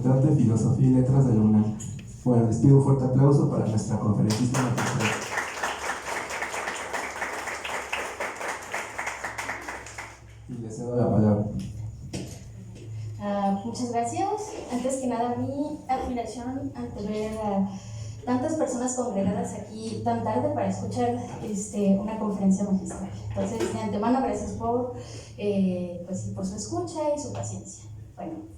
Facultad de Filosofía y Letras de la UNAM. Bueno, les pido un fuerte aplauso para nuestra conferencista magistral. Y les cedo la palabra. Muchas gracias. Antes que nada, mi admiración ante ver a tantas personas congregadas aquí tan tarde para escuchar una conferencia magistral. Entonces, de antemano, gracias por su escucha y su paciencia. Bueno,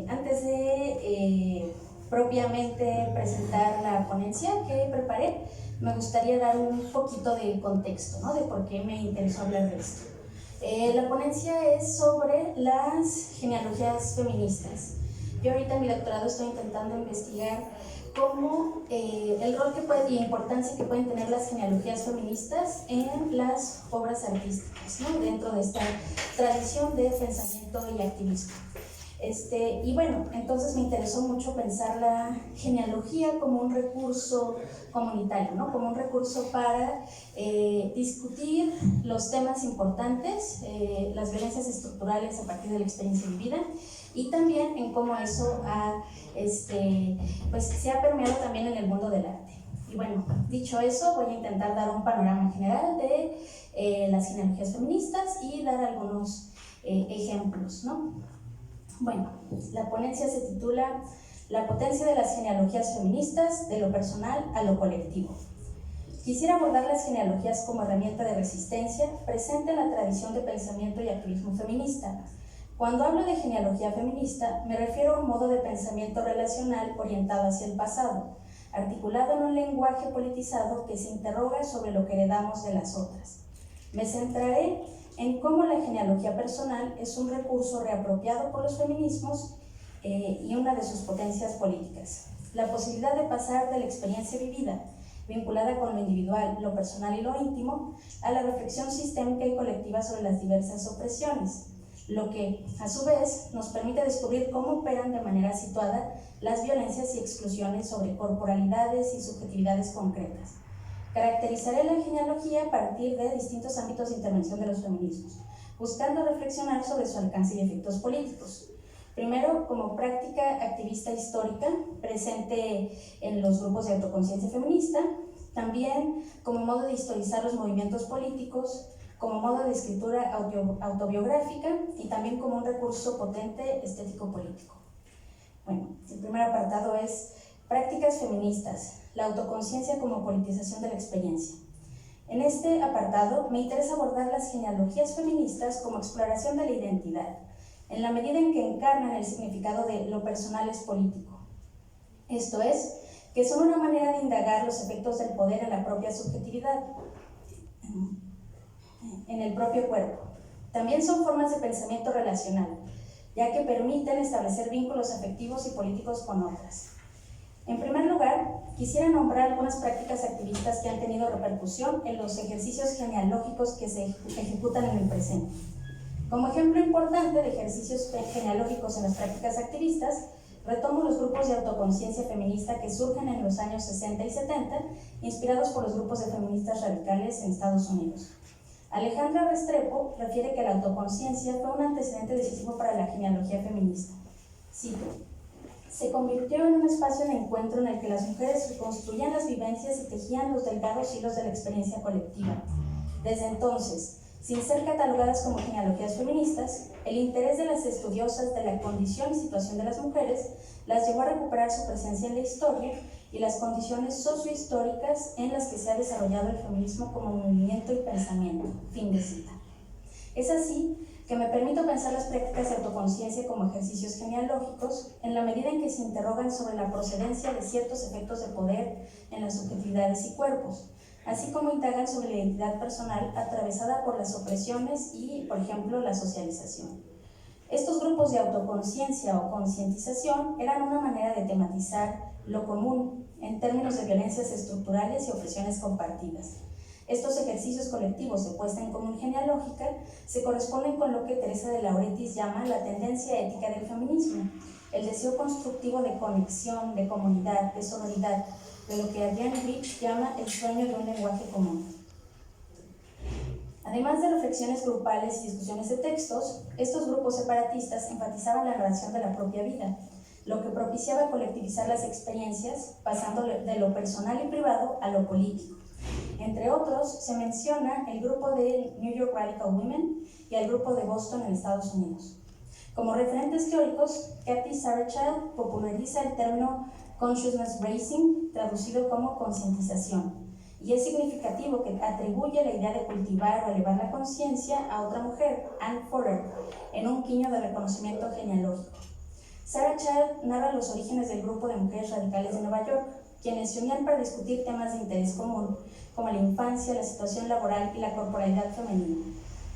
antes de propiamente presentar la ponencia que preparé, me gustaría dar un poquito de contexto, ¿no? De por qué me interesó hablar de esto. La ponencia es sobre las genealogías feministas. Yo ahorita en mi doctorado estoy intentando investigar cómo el rol y importancia que pueden tener las genealogías feministas en las obras artísticas, ¿no? Dentro de esta tradición de pensamiento y activismo. Y bueno, entonces me interesó mucho pensar la genealogía como un recurso comunitario, ¿no? Como un recurso para discutir los temas importantes, las violencias estructurales a partir de la experiencia vivida, y también en cómo eso se ha permeado también en el mundo del arte. Y bueno, dicho eso, voy a intentar dar un panorama general de las genealogías feministas y dar algunos ejemplos, ¿no? Bueno, la ponencia se titula La potencia de las genealogías feministas, de lo personal a lo colectivo. Quisiera abordar las genealogías como herramienta de resistencia presente en la tradición de pensamiento y activismo feminista. Cuando hablo de genealogía feminista, me refiero a un modo de pensamiento relacional orientado hacia el pasado, articulado en un lenguaje politizado que se interroga sobre lo que heredamos de las otras. Me centraré en cómo la genealogía personal es un recurso reapropiado por los feminismos y una de sus potencias políticas. La posibilidad de pasar de la experiencia vivida, vinculada con lo individual, lo personal y lo íntimo, a la reflexión sistémica y colectiva sobre las diversas opresiones, lo que, a su vez, nos permite descubrir cómo operan de manera situada las violencias y exclusiones sobre corporalidades y subjetividades concretas. Caracterizaré la genealogía a partir de distintos ámbitos de intervención de los feminismos, buscando reflexionar sobre su alcance y efectos políticos. Primero, como práctica activista histórica presente en los grupos de autoconciencia feminista, también como modo de historizar los movimientos políticos, como modo de escritura autobiográfica y también como un recurso potente estético-político. Bueno, el primer apartado es prácticas feministas, la autoconciencia como politización de la experiencia. En este apartado me interesa abordar las genealogías feministas como exploración de la identidad, en la medida en que encarnan el significado de lo personal es político. Esto es, que son una manera de indagar los efectos del poder en la propia subjetividad, en el propio cuerpo. También son formas de pensamiento relacional, ya que permiten establecer vínculos afectivos y políticos con otras. En primer lugar, quisiera nombrar algunas prácticas activistas que han tenido repercusión en los ejercicios genealógicos que se ejecutan en el presente. Como ejemplo importante de ejercicios genealógicos en las prácticas activistas, retomo los grupos de autoconciencia feminista que surgen en los años 60 y 70, inspirados por los grupos de feministas radicales en Estados Unidos. Alejandra Restrepo refiere que la autoconciencia fue un antecedente decisivo para la genealogía feminista. Cito: se convirtió en un espacio de encuentro en el que las mujeres reconstruían las vivencias y tejían los delgados hilos de la experiencia colectiva. Desde entonces, sin ser catalogadas como genealogías feministas, el interés de las estudiosas de la condición y situación de las mujeres las llevó a recuperar su presencia en la historia y las condiciones sociohistóricas en las que se ha desarrollado el feminismo como movimiento y pensamiento. Fin de cita. Es así que me permito pensar las prácticas de autoconciencia como ejercicios genealógicos en la medida en que se interrogan sobre la procedencia de ciertos efectos de poder en las subjetividades y cuerpos, así como indagan sobre la identidad personal atravesada por las opresiones y, por ejemplo, la socialización. Estos grupos de autoconciencia o concientización eran una manera de tematizar lo común en términos de violencias estructurales y opresiones compartidas. Estos ejercicios colectivos de puesta en común genealógica se corresponden con lo que Teresa de Lauretis llama la tendencia ética del feminismo, el deseo constructivo de conexión, de comunidad, de sororidad, de lo que Adrienne Rich llama el sueño de un lenguaje común. Además de reflexiones grupales y discusiones de textos, estos grupos separatistas enfatizaban la narración de la propia vida, lo que propiciaba colectivizar las experiencias, pasando de lo personal y privado a lo político. Entre otros, se menciona el grupo de New York Radical Women y el grupo de Boston en Estados Unidos. Como referentes teóricos, Kathy Sarachild populariza el término consciousness raising, traducido como concientización, y es significativo que atribuye la idea de cultivar o elevar la conciencia a otra mujer, Anne Porter, en un guiño de reconocimiento genealógico. Sarachild narra los orígenes del grupo de mujeres radicales de Nueva York, quienes se unían para discutir temas de interés común, como la infancia, la situación laboral y la corporalidad femenina.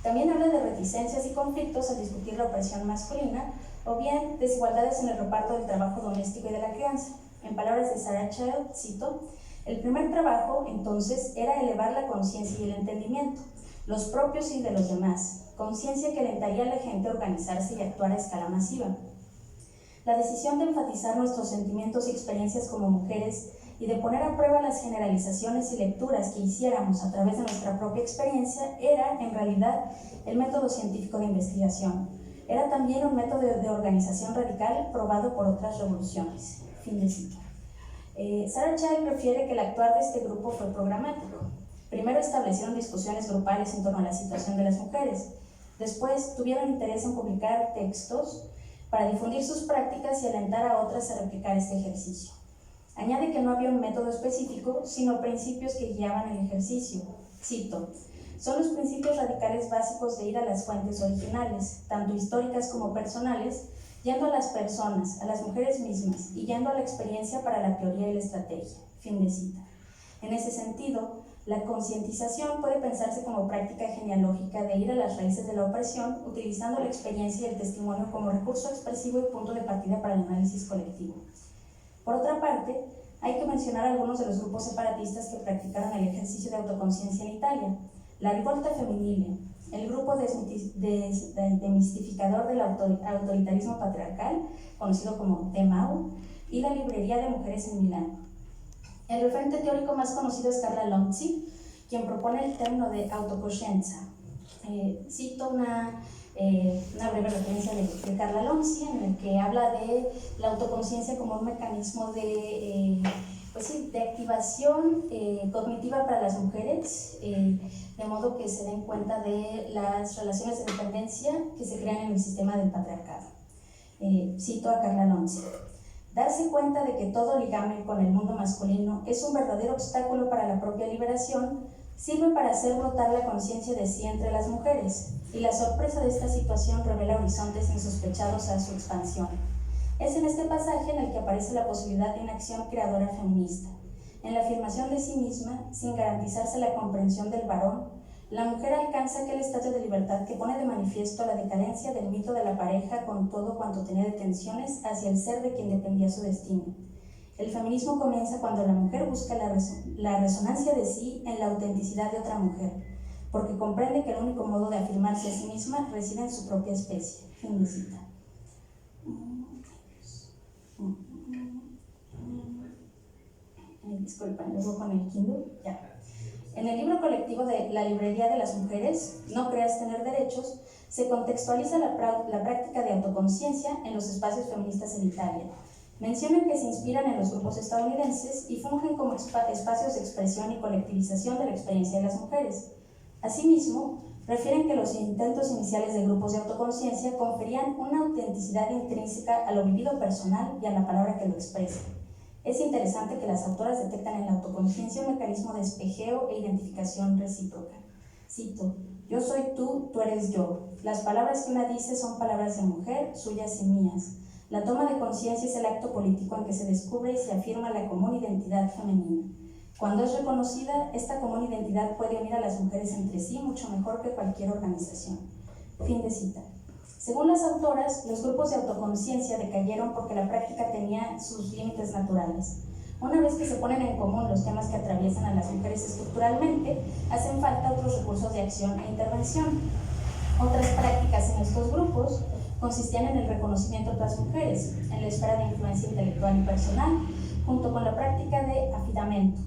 También habla de reticencias y conflictos al discutir la opresión masculina, o bien desigualdades en el reparto del trabajo doméstico y de la crianza. En palabras de Sarachild, cito: el primer trabajo, entonces, era elevar la conciencia y el entendimiento, los propios y de los demás, conciencia que alentaría a la gente a organizarse y actuar a escala masiva. La decisión de enfatizar nuestros sentimientos y experiencias como mujeres y de poner a prueba las generalizaciones y lecturas que hiciéramos a través de nuestra propia experiencia era, en realidad, el método científico de investigación. Era también un método de organización radical probado por otras revoluciones. Fin de cita. Sarachild refiere que el actuar de este grupo fue programático. Primero establecieron discusiones grupales en torno a la situación de las mujeres. Después tuvieron interés en publicar textos para difundir sus prácticas y alentar a otras a replicar este ejercicio. Añade que no había un método específico, sino principios que guiaban el ejercicio. Cito: son los principios radicales básicos de ir a las fuentes originales, tanto históricas como personales, yendo a las personas, a las mujeres mismas, y yendo a la experiencia para la teoría y la estrategia. Fin de cita. En ese sentido, la concientización puede pensarse como práctica genealógica de ir a las raíces de la opresión, utilizando la experiencia y el testimonio como recurso expresivo y punto de partida para el análisis colectivo. Por otra parte, hay que mencionar algunos de los grupos separatistas que practicaron el ejercicio de autoconciencia en Italia: la Rivolta Femminile, el grupo demistificador del autoritarismo patriarcal, conocido como TEMAU, y la Librería de Mujeres en Milán. El referente teórico más conocido es Carla Lonzi, quien propone el término de autocoscienza. Cito una breve referencia de Carla Lonzi, en el que habla de la autoconciencia como un mecanismo de activación cognitiva para las mujeres, de modo que se den cuenta de las relaciones de dependencia que se crean en el sistema del patriarcado. Cito a Carla Lonzi: darse cuenta de que todo ligame con el mundo masculino es un verdadero obstáculo para la propia liberación sirve para hacer brotar la conciencia de sí entre las mujeres, y la sorpresa de esta situación revela horizontes insospechados a su expansión. Es en este pasaje en el que aparece la posibilidad de una acción creadora feminista. En la afirmación de sí misma, sin garantizarse la comprensión del varón, la mujer alcanza aquel estadio de libertad que pone de manifiesto la decadencia del mito de la pareja con todo cuanto tenía de tensiones hacia el ser de quien dependía su destino. El feminismo comienza cuando la mujer busca la resonancia de sí en la autenticidad de otra mujer, porque comprende que el único modo de afirmarse a sí misma reside en su propia especie. Fin de cita. Disculpen, les voy con el Kindle. Ya. En el libro colectivo de La Librería de las Mujeres, No creas tener derechos, se contextualiza la práctica de autoconciencia en los espacios feministas en Italia. Mencionan que se inspiran en los grupos estadounidenses y fungen como espacios de expresión y colectivización de la experiencia de las mujeres. Asimismo, refieren que los intentos iniciales de grupos de autoconciencia conferían una autenticidad intrínseca a lo vivido personal y a la palabra que lo expresa. Es interesante que las autoras detectan en la autoconciencia un mecanismo de espejeo e identificación recíproca. Cito: yo soy tú, tú eres yo. Las palabras que una dice son palabras de mujer, suyas y mías. La toma de conciencia es el acto político en que se descubre y se afirma la común identidad femenina. Cuando es reconocida, esta común identidad puede unir a las mujeres entre sí mucho mejor que cualquier organización. Fin de cita. Según las autoras, los grupos de autoconciencia decayeron porque la práctica tenía sus límites naturales. Una vez que se ponen en común los temas que atraviesan a las mujeres estructuralmente, hacen falta otros recursos de acción e intervención. Otras prácticas en estos grupos consistían en el reconocimiento de otras mujeres, en la esfera de influencia intelectual y personal, junto con la práctica de affidamento,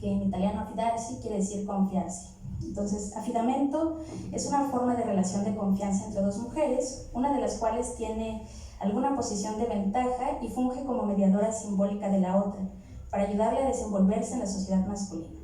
que en italiano affidarsi quiere decir confiarse. Entonces, affidamento es una forma de relación de confianza entre dos mujeres, una de las cuales tiene alguna posición de ventaja y funge como mediadora simbólica de la otra, para ayudarle a desenvolverse en la sociedad masculina.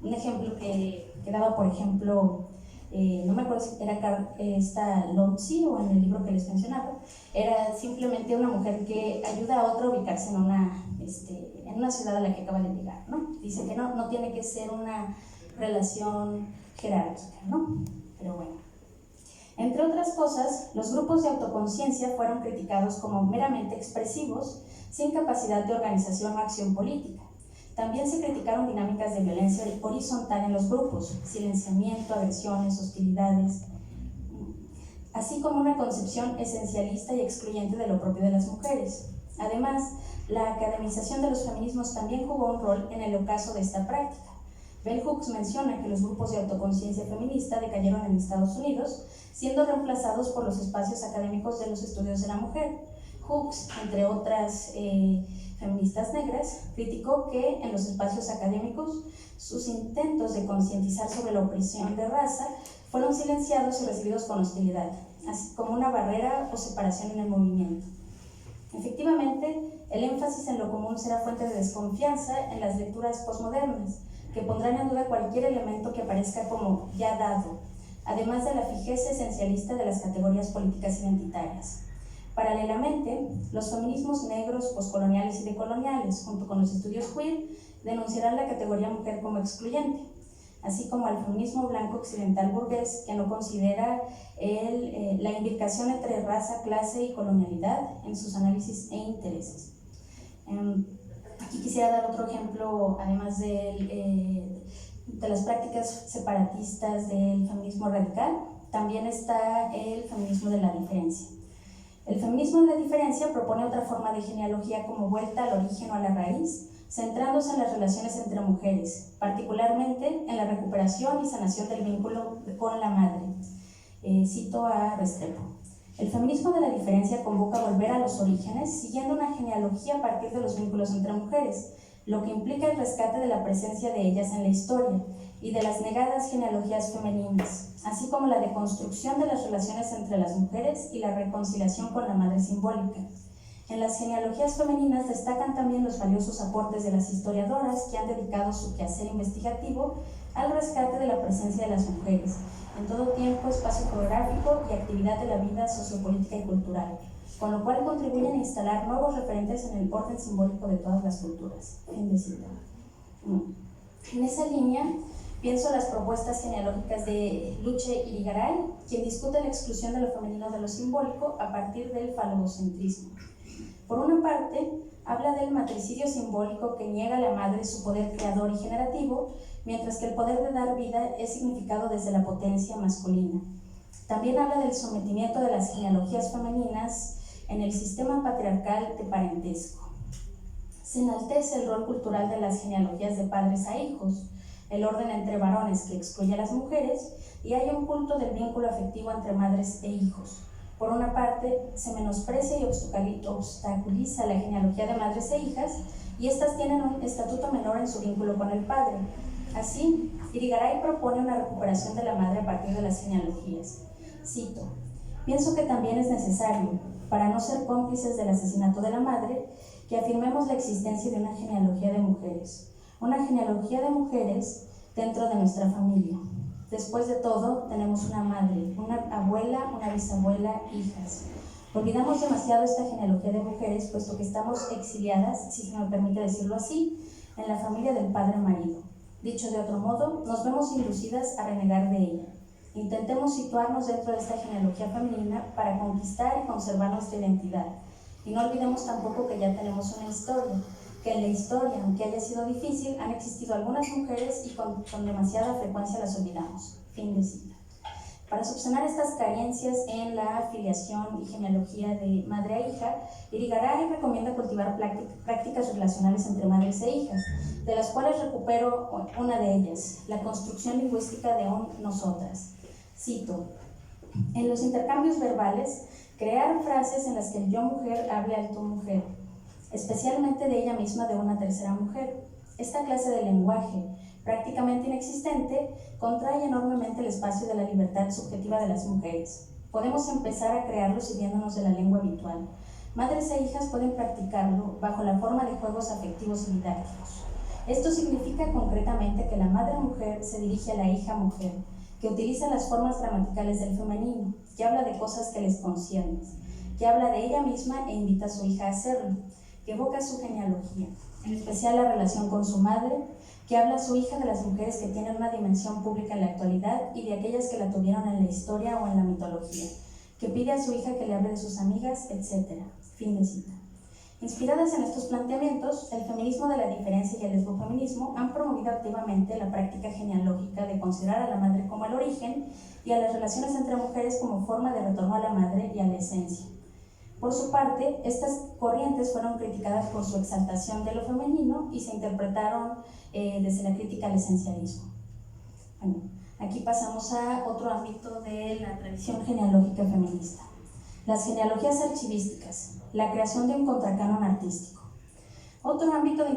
Un ejemplo que daba, por ejemplo, no me acuerdo si era esta Lonzi o en el libro que les mencionaba, era simplemente una mujer que ayuda a otra a ubicarse en una ciudad a la que acaba de llegar, ¿no? Dice que no tiene que ser una relación jerárquica, ¿no? Pero bueno. Entre otras cosas, los grupos de autoconciencia fueron criticados como meramente expresivos, sin capacidad de organización o acción política. También se criticaron dinámicas de violencia horizontal en los grupos, silenciamiento, agresiones, hostilidades, así como una concepción esencialista y excluyente de lo propio de las mujeres. Además, la academización de los feminismos también jugó un rol en el ocaso de esta práctica. Bell Hooks menciona que los grupos de autoconciencia feminista decayeron en Estados Unidos, siendo reemplazados por los espacios académicos de los estudios de la mujer. Hooks, entre otras feministas negras, criticó que en los espacios académicos sus intentos de concientizar sobre la opresión de raza fueron silenciados y recibidos con hostilidad, así como una barrera o separación en el movimiento. Efectivamente, el énfasis en lo común será fuente de desconfianza en las lecturas posmodernas, que pondrán en duda cualquier elemento que aparezca como ya dado, además de la fijeza esencialista de las categorías políticas identitarias. Paralelamente, los feminismos negros, poscoloniales y decoloniales, junto con los estudios queer, denunciarán la categoría mujer como excluyente, así como al feminismo blanco occidental burgués, que no considera la imbricación entre raza, clase y colonialidad en sus análisis e intereses. Aquí quisiera dar otro ejemplo, además de las prácticas separatistas del feminismo radical, también está el feminismo de la diferencia. El feminismo de la diferencia propone otra forma de genealogía como vuelta al origen o a la raíz, centrándose en las relaciones entre mujeres, particularmente en la recuperación y sanación del vínculo con la madre. Cito a Restrepo. El feminismo de la diferencia convoca a volver a los orígenes, siguiendo una genealogía a partir de los vínculos entre mujeres, lo que implica el rescate de la presencia de ellas en la historia y de las negadas genealogías femeninas, así como la deconstrucción de las relaciones entre las mujeres y la reconciliación con la madre simbólica. En las genealogías femeninas destacan también los valiosos aportes de las historiadoras que han dedicado su quehacer investigativo al rescate de la presencia de las mujeres en todo tiempo, espacio geográfico y actividad de la vida sociopolítica y cultural, con lo cual contribuyen a instalar nuevos referentes en el orden simbólico de todas las culturas. Fin de cita. En esa línea, pienso las propuestas genealógicas de Luce Irigaray, quien discute la exclusión de lo femenino de lo simbólico a partir del falogocentrismo. Por una parte, habla del matricidio simbólico que niega a la madre su poder creador y generativo, mientras que el poder de dar vida es significado desde la potencia masculina. También habla del sometimiento de las genealogías femeninas en el sistema patriarcal de parentesco. Se enaltece el rol cultural de las genealogías de padres a hijos, el orden entre varones que excluye a las mujeres, y hay un culto del vínculo afectivo entre madres e hijos. Por una parte, se menosprecia y obstaculiza la genealogía de madres e hijas, y estas tienen un estatuto menor en su vínculo con el padre. Así, Irigaray propone una recuperación de la madre a partir de las genealogías. Cito: pienso que también es necesario, para no ser cómplices del asesinato de la madre, que afirmemos la existencia de una genealogía de mujeres dentro de nuestra familia. Después de todo, tenemos una madre, una abuela, una bisabuela, hijas. Olvidamos demasiado esta genealogía de mujeres, puesto que estamos exiliadas, si se me permite decirlo así, en la familia del padre marido. Dicho de otro modo, nos vemos inducidas a renegar de ella. Intentemos situarnos dentro de esta genealogía femenina para conquistar y conservar nuestra identidad. Y no olvidemos tampoco que ya tenemos una historia, que en la historia, aunque haya sido difícil, han existido algunas mujeres y con demasiada frecuencia las olvidamos. Fin de cita. Para subsanar estas carencias en la filiación y genealogía de madre a hija, Irigaray recomienda cultivar prácticas relacionales entre madres e hijas, de las cuales recupero una de ellas, la construcción lingüística de un nosotras. Cito: en los intercambios verbales, crear frases en las que el yo mujer hable al tú mujer, especialmente de ella misma de una tercera mujer. Esta clase de lenguaje, prácticamente inexistente, contrae enormemente el espacio de la libertad subjetiva de las mujeres. Podemos empezar a crearlo sirviéndonos de la lengua habitual. Madres e hijas pueden practicarlo bajo la forma de juegos afectivos y didácticos. Esto significa concretamente que la madre mujer se dirige a la hija mujer, que utiliza las formas gramaticales del femenino, que habla de cosas que les conciernen, que habla de ella misma e invita a su hija a hacerlo, que evoca su genealogía, en especial la relación con su madre, que habla a su hija de las mujeres que tienen una dimensión pública en la actualidad y de aquellas que la tuvieron en la historia o en la mitología, que pide a su hija que le hable de sus amigas, etc. Fin de cita. Inspiradas en estos planteamientos, el feminismo de la diferencia y el lesbofeminismo han promovido activamente la práctica genealógica de considerar a la madre como el origen y a las relaciones entre mujeres como forma de retorno a la madre y a la esencia. Por su parte, estas corrientes fueron criticadas por su exaltación de lo femenino y se interpretaron desde la crítica al esencialismo. Bueno, aquí pasamos a otro ámbito de la tradición genealógica feminista. Las genealogías archivísticas, la creación de un contracanon artístico. Otro ámbito de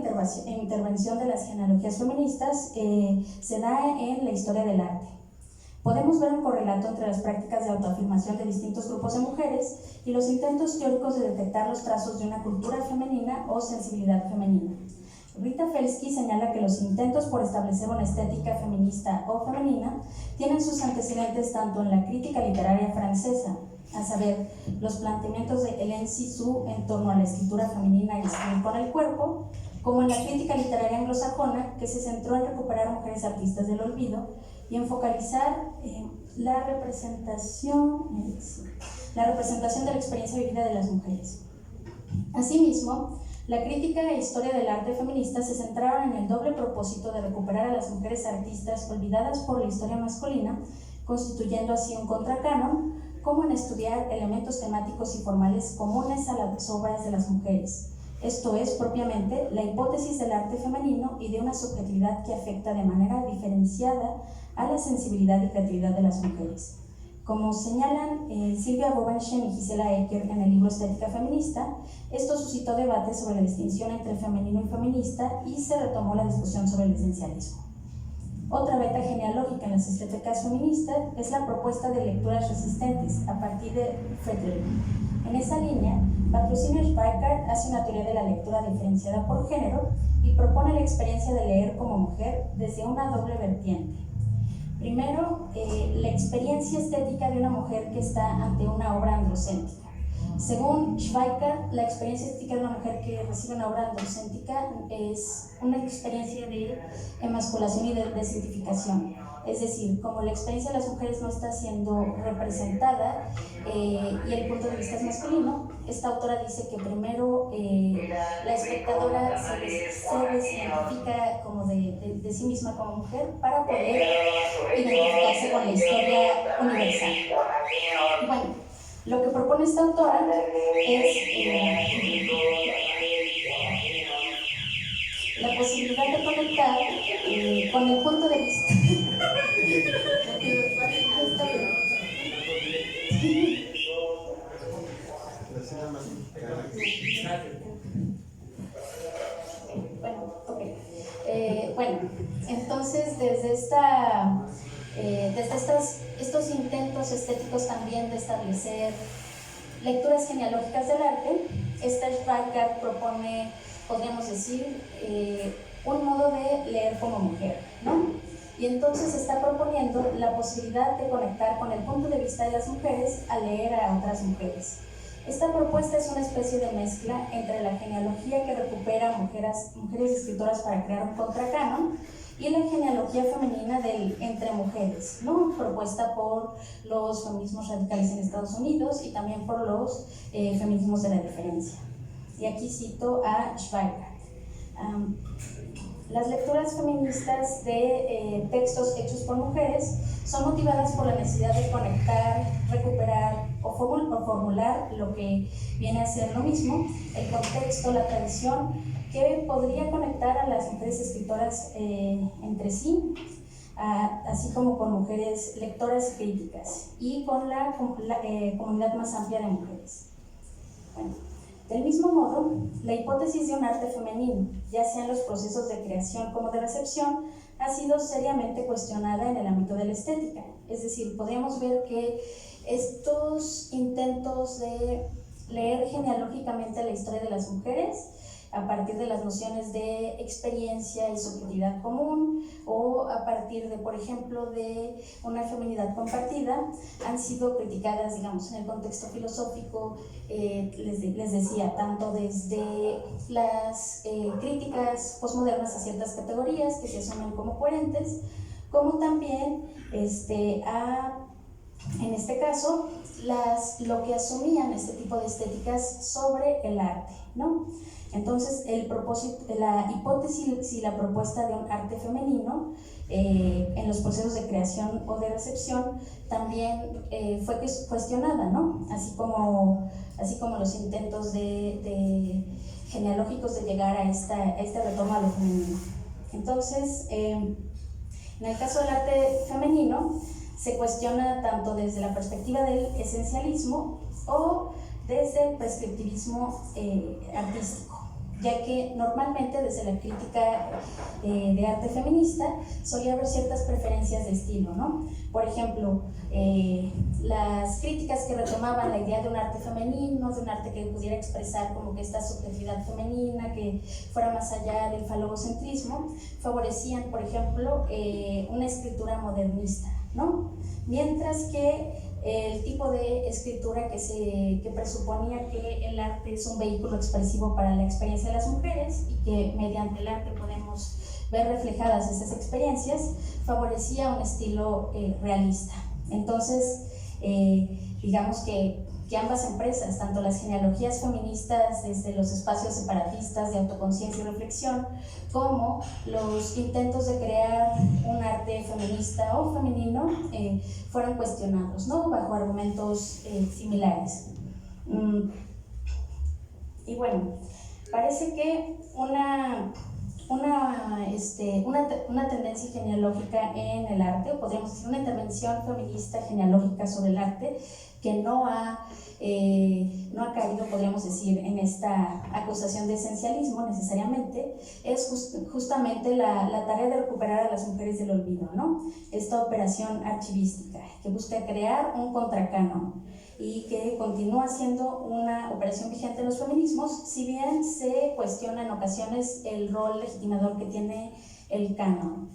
intervención de las genealogías feministas se da en la historia del arte. Podemos ver un correlato entre las prácticas de autoafirmación de distintos grupos de mujeres y los intentos teóricos de detectar los trazos de una cultura femenina o sensibilidad femenina. Rita Felsky señala que los intentos por establecer una estética feminista o femenina tienen sus antecedentes tanto en la crítica literaria francesa, a saber, los planteamientos de Hélène Cixous en torno a la escritura femenina y escribir con el cuerpo, como en la crítica literaria anglosajona, que se centró en recuperar a mujeres artistas del olvido y en focalizar la representación de la experiencia vivida de las mujeres. Asimismo, la crítica e historia del arte feminista se centraron en el doble propósito de recuperar a las mujeres artistas olvidadas por la historia masculina, constituyendo así un contracanon, como en estudiar elementos temáticos y formales comunes a las obras de las mujeres. Esto es, propiamente, la hipótesis del arte femenino y de una subjetividad que afecta de manera diferenciada a la sensibilidad y creatividad de las mujeres. Como señalan Silvia Bovenschen y Gisela Ecker en el libro Estética Feminista, esto suscitó debate sobre la distinción entre femenino y feminista y se retomó la discusión sobre el esencialismo. Otra beta genealógica en las estéticas feministas es la propuesta de lecturas resistentes a partir de Federer. En esa línea, Patrocinio Schweikart hace una teoría de la lectura diferenciada por género y propone la experiencia de leer como mujer desde una doble vertiente. Primero, la experiencia estética de una mujer que está ante una obra androcéntrica. Según Schweikart, la experiencia estética de una mujer que recibe una obra androcéntrica es una experiencia de emasculación y de desidentificación. Es decir, como la experiencia de las mujeres no está siendo representada y el punto de vista es masculino, esta autora dice que primero la espectadora se desidentifica como de sí misma como mujer para poder identificarse con la historia universal. Bueno, lo que propone esta autora es la posibilidad de conectar con el punto de vista. Bueno, entonces desde estos intentos estéticos también de establecer lecturas genealógicas del arte, Schweikart propone, podríamos decir, un modo de leer como mujer, ¿no? Y entonces está proponiendo la posibilidad de conectar con el punto de vista de las mujeres al leer a otras mujeres. Esta propuesta es una especie de mezcla entre la genealogía que recupera mujeres escritoras para crear un contracanon y la genealogía femenina del entre mujeres, ¿no? Propuesta por los feminismos radicales en Estados Unidos y también por los feminismos de la diferencia. Y aquí cito a Schweikart. Las lecturas feministas de textos hechos por mujeres son motivadas por la necesidad de conectar, recuperar o formular lo que viene a ser lo mismo, el contexto, la tradición, que podría conectar a las mujeres escritoras entre sí, así como con mujeres lectoras y críticas, y con la comunidad más amplia de mujeres. Bueno, del mismo modo, la hipótesis de un arte femenino, ya sea en los procesos de creación como de recepción, ha sido seriamente cuestionada en el ámbito de la estética. Es decir, podríamos ver que estos intentos de leer genealógicamente la historia de las mujeres a partir de las nociones de experiencia y subjetividad común, o a partir de, por ejemplo, de una feminidad compartida, han sido criticadas, digamos, en el contexto filosófico, les decía, tanto desde las críticas posmodernas a ciertas categorías que se asumen como coherentes, como también en este caso, lo que asumían este tipo de estéticas sobre el arte, ¿no? Entonces, la hipótesis y la propuesta de un arte femenino en los procesos de creación o de recepción también fue cuestionada, ¿no? Así como los intentos genealógicos de llegar a este retorno a lo femenino. Entonces, en el caso del arte femenino, se cuestiona tanto desde la perspectiva del esencialismo o desde el prescriptivismo artístico, ya que normalmente desde la crítica de arte feminista solía haber ciertas preferencias de estilo, ¿no? Por ejemplo, las críticas que retomaban la idea de un arte femenino, de un arte que pudiera expresar como que esta subjetividad femenina, que fuera más allá del falogocentrismo, favorecían, por ejemplo, una escritura modernista, ¿no? Mientras que el tipo de escritura que presuponía que el arte es un vehículo expresivo para la experiencia de las mujeres y que mediante el arte podemos ver reflejadas esas experiencias, favorecía un estilo realista. Entonces, digamos que ambas empresas, tanto las genealogías feministas desde los espacios separatistas de autoconciencia y reflexión, como los intentos de crear un arte feminista o femenino, fueron cuestionados, ¿no? Bajo argumentos similares. Y bueno, parece que una tendencia genealógica en el arte, o podríamos decir una intervención feminista genealógica sobre el arte, que no ha caído, podríamos decir, en esta acusación de esencialismo necesariamente, es justamente la tarea de recuperar a las mujeres del olvido, ¿no? Esta operación archivística que busca crear un contracanon y que continúa siendo una operación vigente en los feminismos, si bien se cuestiona en ocasiones el rol legitimador que tiene el canon.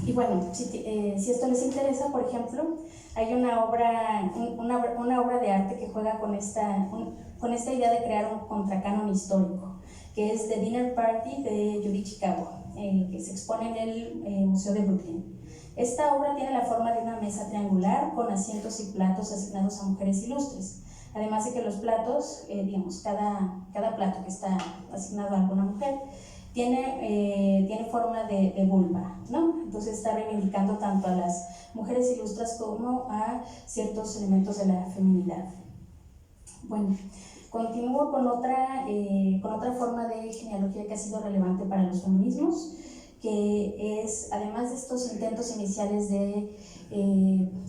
Y bueno, si esto les interesa, por ejemplo, hay una obra de arte que juega con esta idea de crear un contracanon histórico, que es The Dinner Party de Yuri Chikawa, que se expone en el Museo de Brooklyn. Esta obra tiene la forma de una mesa triangular con asientos y platos asignados a mujeres ilustres, además de que los platos, cada plato que está asignado a alguna mujer, tiene forma de vulva, ¿no? Entonces está reivindicando tanto a las mujeres ilustres como a ciertos elementos de la feminidad. Bueno, continúo con otra forma de genealogía que ha sido relevante para los feminismos, que es, además de estos intentos iniciales de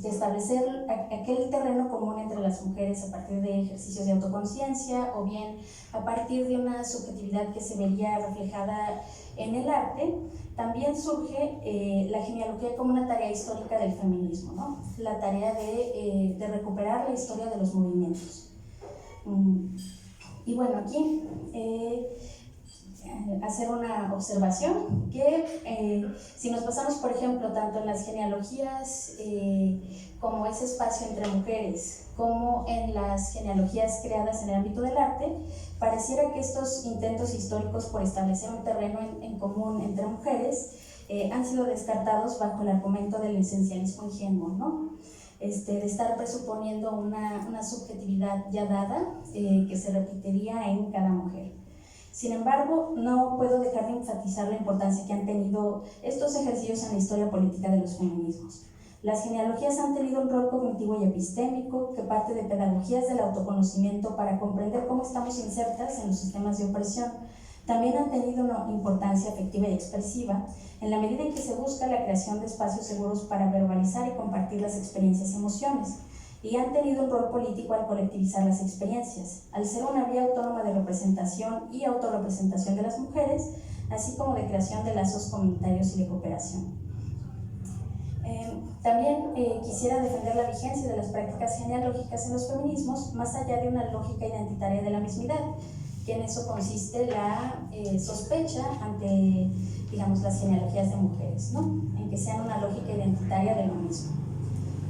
establecer aquel terreno común entre las mujeres a partir de ejercicios de autoconciencia o bien a partir de una subjetividad que se vería reflejada en el arte, también surge la genealogía como una tarea histórica del feminismo, ¿no? La tarea de recuperar la historia de los movimientos. Y bueno, aquí hacer una observación que si nos pasamos, por ejemplo, tanto en las genealogías como ese espacio entre mujeres, como en las genealogías creadas en el ámbito del arte, pareciera que estos intentos históricos por establecer un terreno en común entre mujeres han sido descartados bajo el argumento del esencialismo ingenuo, ¿no? De estar presuponiendo una subjetividad ya dada que se repetiría en cada mujer. Sin embargo, no puedo dejar de enfatizar la importancia que han tenido estos ejercicios en la historia política de los feminismos. Las genealogías han tenido un rol cognitivo y epistémico que parte de pedagogías del autoconocimiento para comprender cómo estamos insertas en los sistemas de opresión. También han tenido una importancia afectiva y expresiva en la medida en que se busca la creación de espacios seguros para verbalizar y compartir las experiencias y emociones. Y han tenido un rol político al colectivizar las experiencias. Al ser una vía autónoma de representación y autorrepresentación de las mujeres, así como de creación de lazos comunitarios y de cooperación. También quisiera defender la vigencia de las prácticas genealógicas en los feminismos, más allá de una lógica identitaria de la mismidad, que en eso consiste la sospecha ante, digamos, las genealogías de mujeres, ¿no? En que sean una lógica identitaria de lo mismo.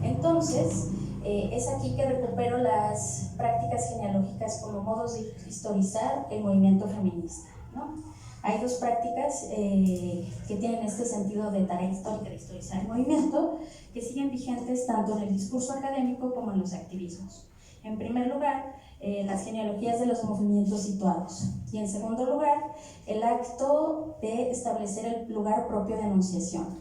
Entonces, es aquí que recupero las prácticas genealógicas como modos de historizar el movimiento feminista, ¿no? Hay dos prácticas que tienen este sentido de tarea histórica de historizar el movimiento, que siguen vigentes tanto en el discurso académico como en los activismos. En primer lugar, las genealogías de los movimientos situados. Y en segundo lugar, el acto de establecer el lugar propio de enunciación.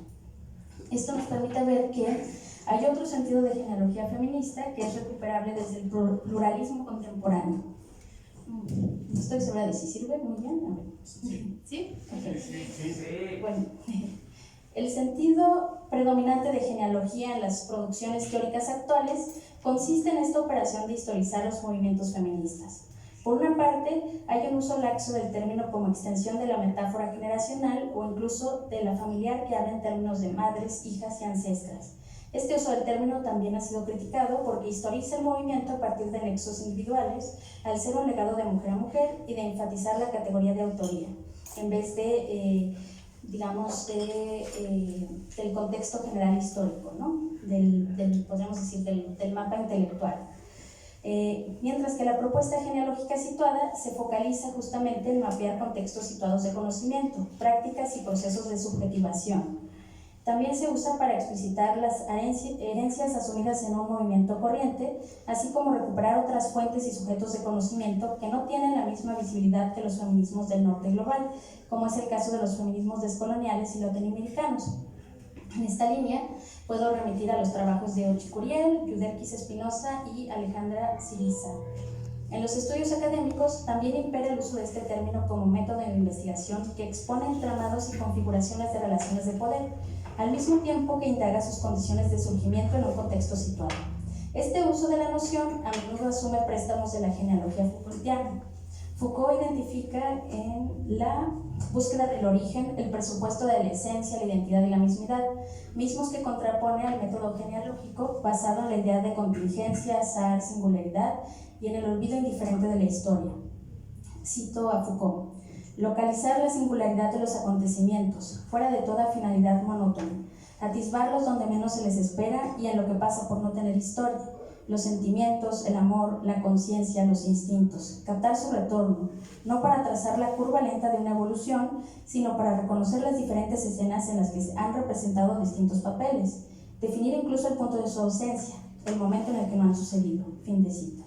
Esto nos permite ver que hay otro sentido de genealogía feminista que es recuperable desde el pluralismo contemporáneo. No estoy segura de si sirve muy bien. A ver. ¿Sí? Okay. Sí. Bueno, el sentido predominante de genealogía en las producciones teóricas actuales consiste en esta operación de historizar los movimientos feministas. Por una parte, hay un uso laxo del término como extensión de la metáfora generacional o incluso de la familiar que habla en términos de madres, hijas y ancestras. Este uso del término también ha sido criticado porque historiza el movimiento a partir de nexos individuales, al ser un legado de mujer a mujer y de enfatizar la categoría de autoría, en vez de, digamos, del contexto general histórico, ¿no? Podríamos decir, del mapa intelectual. Mientras que la propuesta genealógica situada se focaliza justamente en mapear contextos situados de conocimiento, prácticas y procesos de subjetivación. También se usa para explicitar las herencias asumidas en un movimiento corriente, así como recuperar otras fuentes y sujetos de conocimiento que no tienen la misma visibilidad que los feminismos del norte global, como es el caso de los feminismos descoloniales y latinoamericanos. En esta línea puedo remitir a los trabajos de Ochi Curiel, Yuderquis Espinosa y Alejandra Siriza. En los estudios académicos también impera el uso de este término como método de investigación que expone entramados y configuraciones de relaciones de poder, al mismo tiempo que indaga sus condiciones de surgimiento en un contexto situado. Este uso de la noción a menudo asume préstamos de la genealogía Foucaultiana. Foucault identifica en la búsqueda del origen el presupuesto de la esencia, la identidad y la mismidad, mismos que contrapone al método genealógico basado en la idea de contingencia, azar, singularidad y en el olvido indiferente de la historia. Cito a Foucault: localizar la singularidad de los acontecimientos, fuera de toda finalidad monótona, atisbarlos donde menos se les espera y en lo que pasa por no tener historia, los sentimientos, el amor, la conciencia, los instintos, captar su retorno, no para trazar la curva lenta de una evolución, sino para reconocer las diferentes escenas en las que se han representado distintos papeles, definir incluso el punto de su ausencia, el momento en el que no han sucedido. Fin de cita.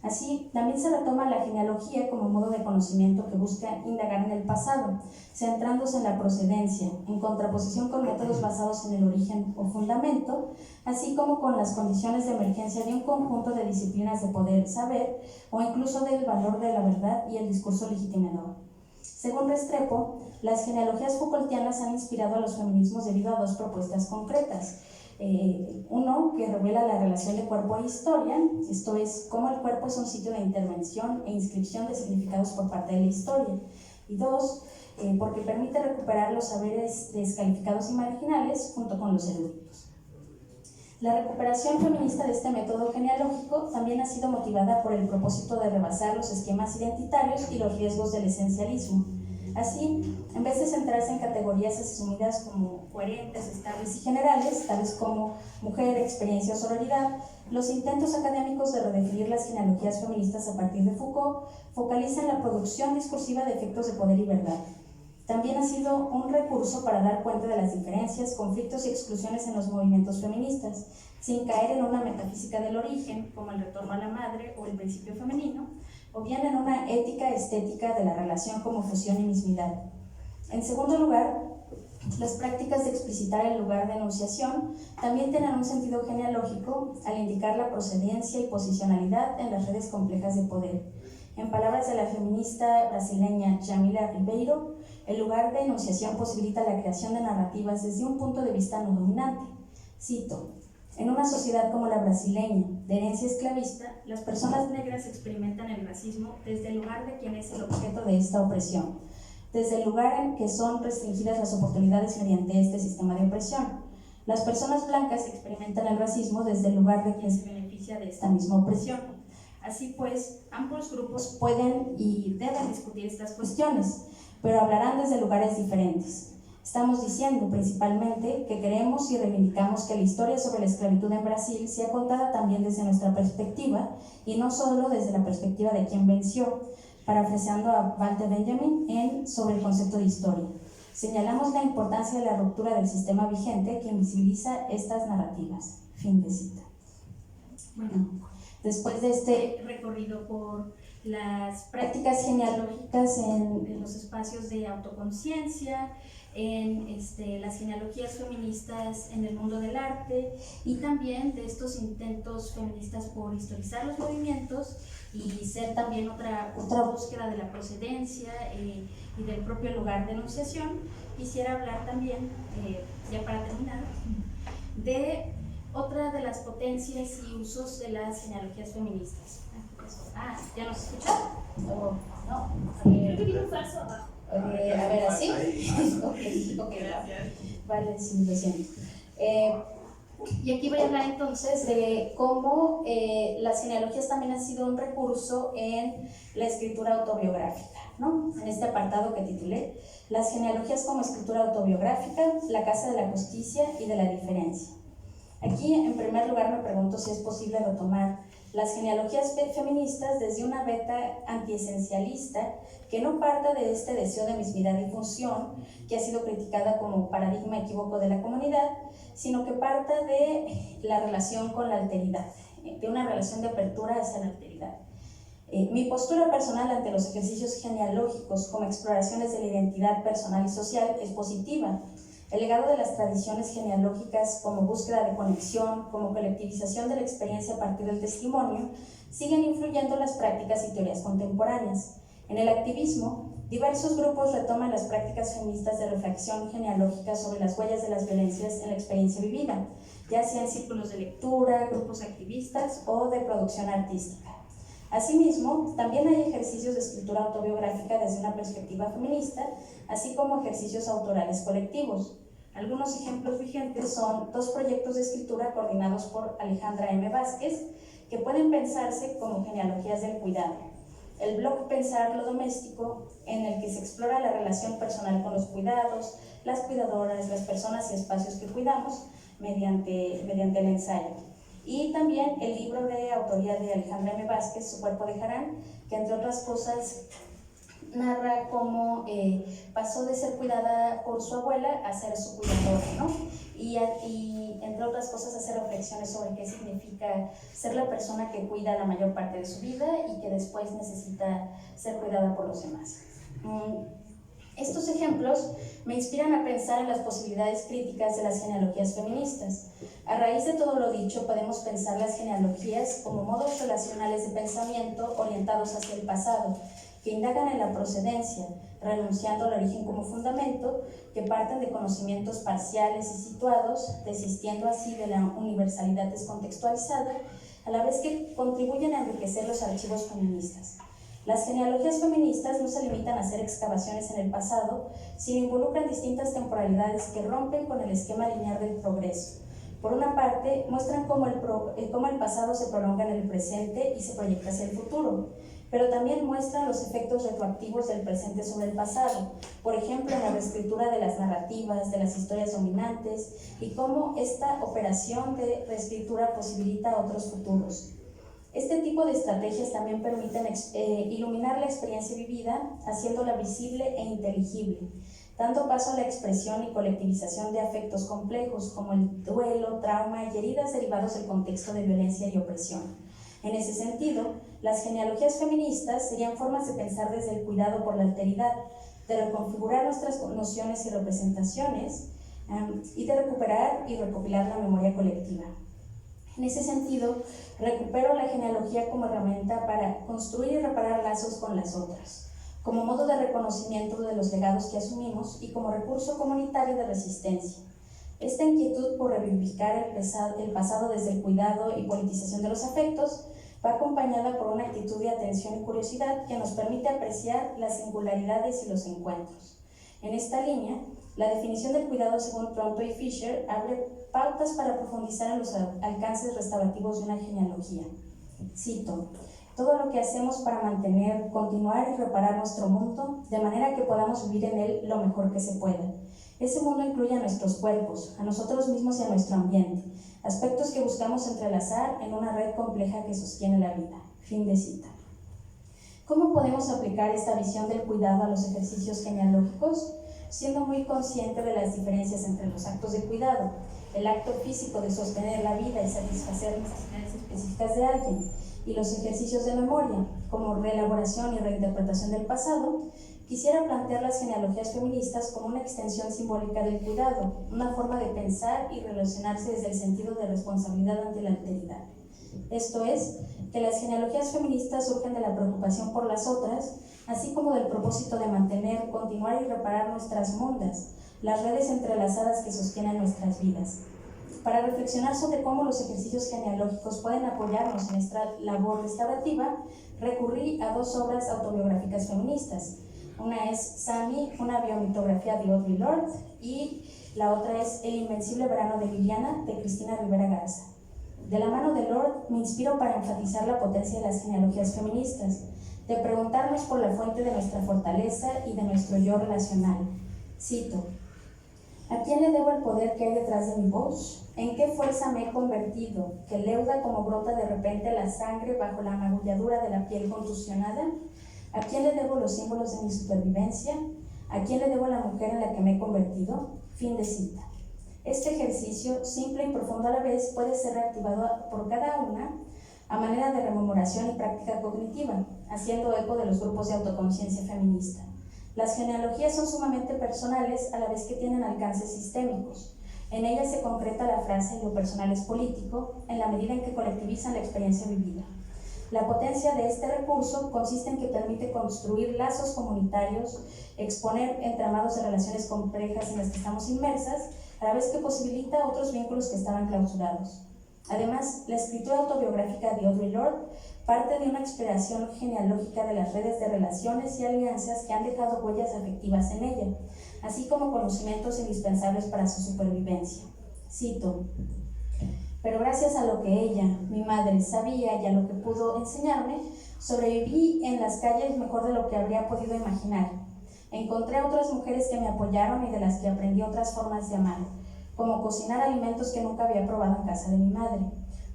Así, también se retoma la genealogía como modo de conocimiento que busca indagar en el pasado, centrándose en la procedencia, en contraposición con métodos basados en el origen o fundamento, así como con las condiciones de emergencia de un conjunto de disciplinas de poder, saber o incluso del valor de la verdad y el discurso legitimador. Según Restrepo, las genealogías Foucaultianas han inspirado a los feminismos debido a dos propuestas concretas. Uno, que revela la relación de cuerpo e historia, esto es, cómo el cuerpo es un sitio de intervención e inscripción de significados por parte de la historia. Y dos, porque permite recuperar los saberes descalificados y marginales junto con los eruditos. La recuperación feminista de este método genealógico también ha sido motivada por el propósito de rebasar los esquemas identitarios y los riesgos del esencialismo. Así, en vez de centrarse en categorías asumidas como coherentes, estables y generales, tales como mujer, experiencia o sororidad, los intentos académicos de redefinir las genealogías feministas a partir de Foucault focalizan la producción discursiva de efectos de poder y verdad. También ha sido un recurso para dar cuenta de las diferencias, conflictos y exclusiones en los movimientos feministas, sin caer en una metafísica del origen, como el retorno a la madre o el principio femenino, o bien en una ética estética de la relación como fusión y mismidad. En segundo lugar, las prácticas de explicitar el lugar de enunciación también tienen un sentido genealógico al indicar la procedencia y posicionalidad en las redes complejas de poder. En palabras de la feminista brasileña Jamila Ribeiro, el lugar de enunciación posibilita la creación de narrativas desde un punto de vista no dominante. Cito: en una sociedad como la brasileña, de herencia esclavista, las personas negras experimentan el racismo desde el lugar de quien es el objeto de esta opresión. desde el lugar en que son restringidas las oportunidades mediante este sistema de opresión. Las personas blancas experimentan el racismo desde el lugar de quien se beneficia de esta misma opresión. Así pues, ambos grupos pueden y deben discutir estas cuestiones, pero hablarán desde lugares diferentes. Estamos diciendo principalmente que queremos y reivindicamos que la historia sobre la esclavitud en Brasil sea contada también desde nuestra perspectiva y no solo desde la perspectiva de quien venció, parafraseando a Walter Benjamin sobre el concepto de historia. Señalamos la importancia de la ruptura del sistema vigente que invisibiliza estas narrativas. Fin de cita. Bueno, después de este recorrido por las prácticas genealógicas en los espacios de autoconciencia, en las genealogías feministas en el mundo del arte y también de estos intentos feministas por historizar los movimientos y ser también otra búsqueda de la procedencia y del propio lugar de enunciación, quisiera hablar también, ya para terminar, de otra de las potencias y usos de las genealogías feministas. ¿Ya nos escuchan? ¿No? Creo que viene un falso abajo. A ver, ¿así? Ok, gracias. Vale, sí, lo siento. Y aquí voy a hablar entonces de cómo las genealogías también han sido un recurso en la escritura autobiográfica, ¿no? En este apartado que titulé Las genealogías como escritura autobiográfica, la casa de la justicia y de la diferencia. Aquí, en primer lugar, me pregunto si es posible retomar las genealogías feministas desde una beta antiesencialista que no parta de este deseo de mismidad y función, que ha sido criticada como paradigma equívoco de la comunidad, sino que parta de la relación con la alteridad, de una relación de apertura hacia la alteridad. Mi postura personal ante los ejercicios genealógicos como exploraciones de la identidad personal y social es positiva. El legado de las tradiciones genealógicas como búsqueda de conexión, como colectivización de la experiencia a partir del testimonio, siguen influyendo las prácticas y teorías contemporáneas. En el activismo, diversos grupos retoman las prácticas feministas de reflexión genealógica sobre las huellas de las violencias en la experiencia vivida, ya sea en círculos de lectura, grupos activistas o de producción artística. Asimismo, también hay ejercicios de escritura autobiográfica desde una perspectiva feminista, así como ejercicios autorales colectivos. Algunos ejemplos vigentes son dos proyectos de escritura coordinados por Alejandra M. Vázquez, que pueden pensarse como genealogías del cuidado. El blog Pensar lo Doméstico, en el que se explora la relación personal con los cuidados, las cuidadoras, las personas y espacios que cuidamos mediante el ensayo. Y también el libro de autoría de Alejandra M. Vázquez, Su cuerpo de Harán, que entre otras cosas narra cómo pasó de ser cuidada por su abuela a ser su cuidadora, ¿no? Y entre otras cosas hacer reflexiones sobre qué significa ser la persona que cuida la mayor parte de su vida y que después necesita ser cuidada por los demás. Estos ejemplos me inspiran a pensar en las posibilidades críticas de las genealogías feministas. A raíz de todo lo dicho, podemos pensar las genealogías como modos relacionales de pensamiento orientados hacia el pasado, que indagan en la procedencia, renunciando al origen como fundamento, que parten de conocimientos parciales y situados, desistiendo así de la universalidad descontextualizada, a la vez que contribuyen a enriquecer los archivos feministas. Las genealogías feministas no se limitan a hacer excavaciones en el pasado, sino involucran distintas temporalidades que rompen con el esquema lineal del progreso. Por una parte, muestran cómo el pasado se prolonga en el presente y se proyecta hacia el futuro, pero también muestran los efectos retroactivos del presente sobre el pasado, por ejemplo, en la reescritura de las narrativas, de las historias dominantes, y cómo esta operación de reescritura posibilita otros futuros. Este tipo de estrategias también permiten iluminar la experiencia vivida, haciéndola visible e inteligible, dando paso a la expresión y colectivización de afectos complejos como el duelo, trauma y heridas derivados del contexto de violencia y opresión. En ese sentido, las genealogías feministas serían formas de pensar desde el cuidado por la alteridad, de reconfigurar nuestras nociones y representaciones y de recuperar y recopilar la memoria colectiva. En ese sentido, recupero la genealogía como herramienta para construir y reparar lazos con las otras, como modo de reconocimiento de los legados que asumimos y como recurso comunitario de resistencia. Esta inquietud por reivindicar el pasado desde el cuidado y politización de los afectos Va acompañada por una actitud de atención y curiosidad que nos permite apreciar las singularidades y los encuentros. En esta línea, la definición del cuidado según Tronto y Fisher abre pautas para profundizar en los alcances restaurativos de una genealogía. Cito: todo lo que hacemos para mantener, continuar y reparar nuestro mundo, de manera que podamos vivir en él lo mejor que se pueda. Ese mundo incluye a nuestros cuerpos, a nosotros mismos y a nuestro ambiente, aspectos que buscamos entrelazar en una red compleja que sostiene la vida. Fin de cita. ¿Cómo podemos aplicar esta visión del cuidado a los ejercicios genealógicos? Siendo muy consciente de las diferencias entre los actos de cuidado, el acto físico de sostener la vida y satisfacer necesidades específicas de alguien, y los ejercicios de memoria, como reelaboración y reinterpretación del pasado, quisiera plantear las genealogías feministas como una extensión simbólica del cuidado, una forma de pensar y relacionarse desde el sentido de responsabilidad ante la alteridad. Esto es, que las genealogías feministas surgen de la preocupación por las otras, así como del propósito de mantener, continuar y reparar nuestras mundas, las redes entrelazadas que sostienen nuestras vidas. Para reflexionar sobre cómo los ejercicios genealógicos pueden apoyarnos en esta labor restaurativa, recurrí a dos obras autobiográficas feministas. Una es Sammy, una biomitografía de Audre Lorde, y la otra es El invencible verano de Liliana, de Cristina Rivera Garza. De la mano de Lorde me inspiro para enfatizar la potencia de las genealogías feministas, de preguntarnos por la fuente de nuestra fortaleza y de nuestro yo relacional. Cito: ¿a quién le debo el poder que hay detrás de mi voz? ¿En qué fuerza me he convertido, que leuda como brota de repente la sangre bajo la magulladura de la piel contusionada? ¿A quién le debo los símbolos de mi supervivencia? ¿A quién le debo la mujer en la que me he convertido? Fin de cita. Este ejercicio, simple y profundo a la vez, puede ser reactivado por cada una a manera de rememoración y práctica cognitiva, haciendo eco de los grupos de autoconciencia feminista. Las genealogías son sumamente personales a la vez que tienen alcances sistémicos. En ellas se concreta la frase "lo personal es político" en la medida en que colectivizan la experiencia vivida. La potencia de este recurso consiste en que permite construir lazos comunitarios, exponer entramados de relaciones complejas en las que estamos inmersas, a la vez que posibilita otros vínculos que estaban clausurados. Además, la escritura autobiográfica de Audre Lorde parte de una exploración genealógica de las redes de relaciones y alianzas que han dejado huellas afectivas en ella, así como conocimientos indispensables para su supervivencia. Cito: pero gracias a lo que ella, mi madre, sabía y a lo que pudo enseñarme, sobreviví en las calles mejor de lo que habría podido imaginar. Encontré a otras mujeres que me apoyaron y de las que aprendí otras formas de amar, como cocinar alimentos que nunca había probado en casa de mi madre,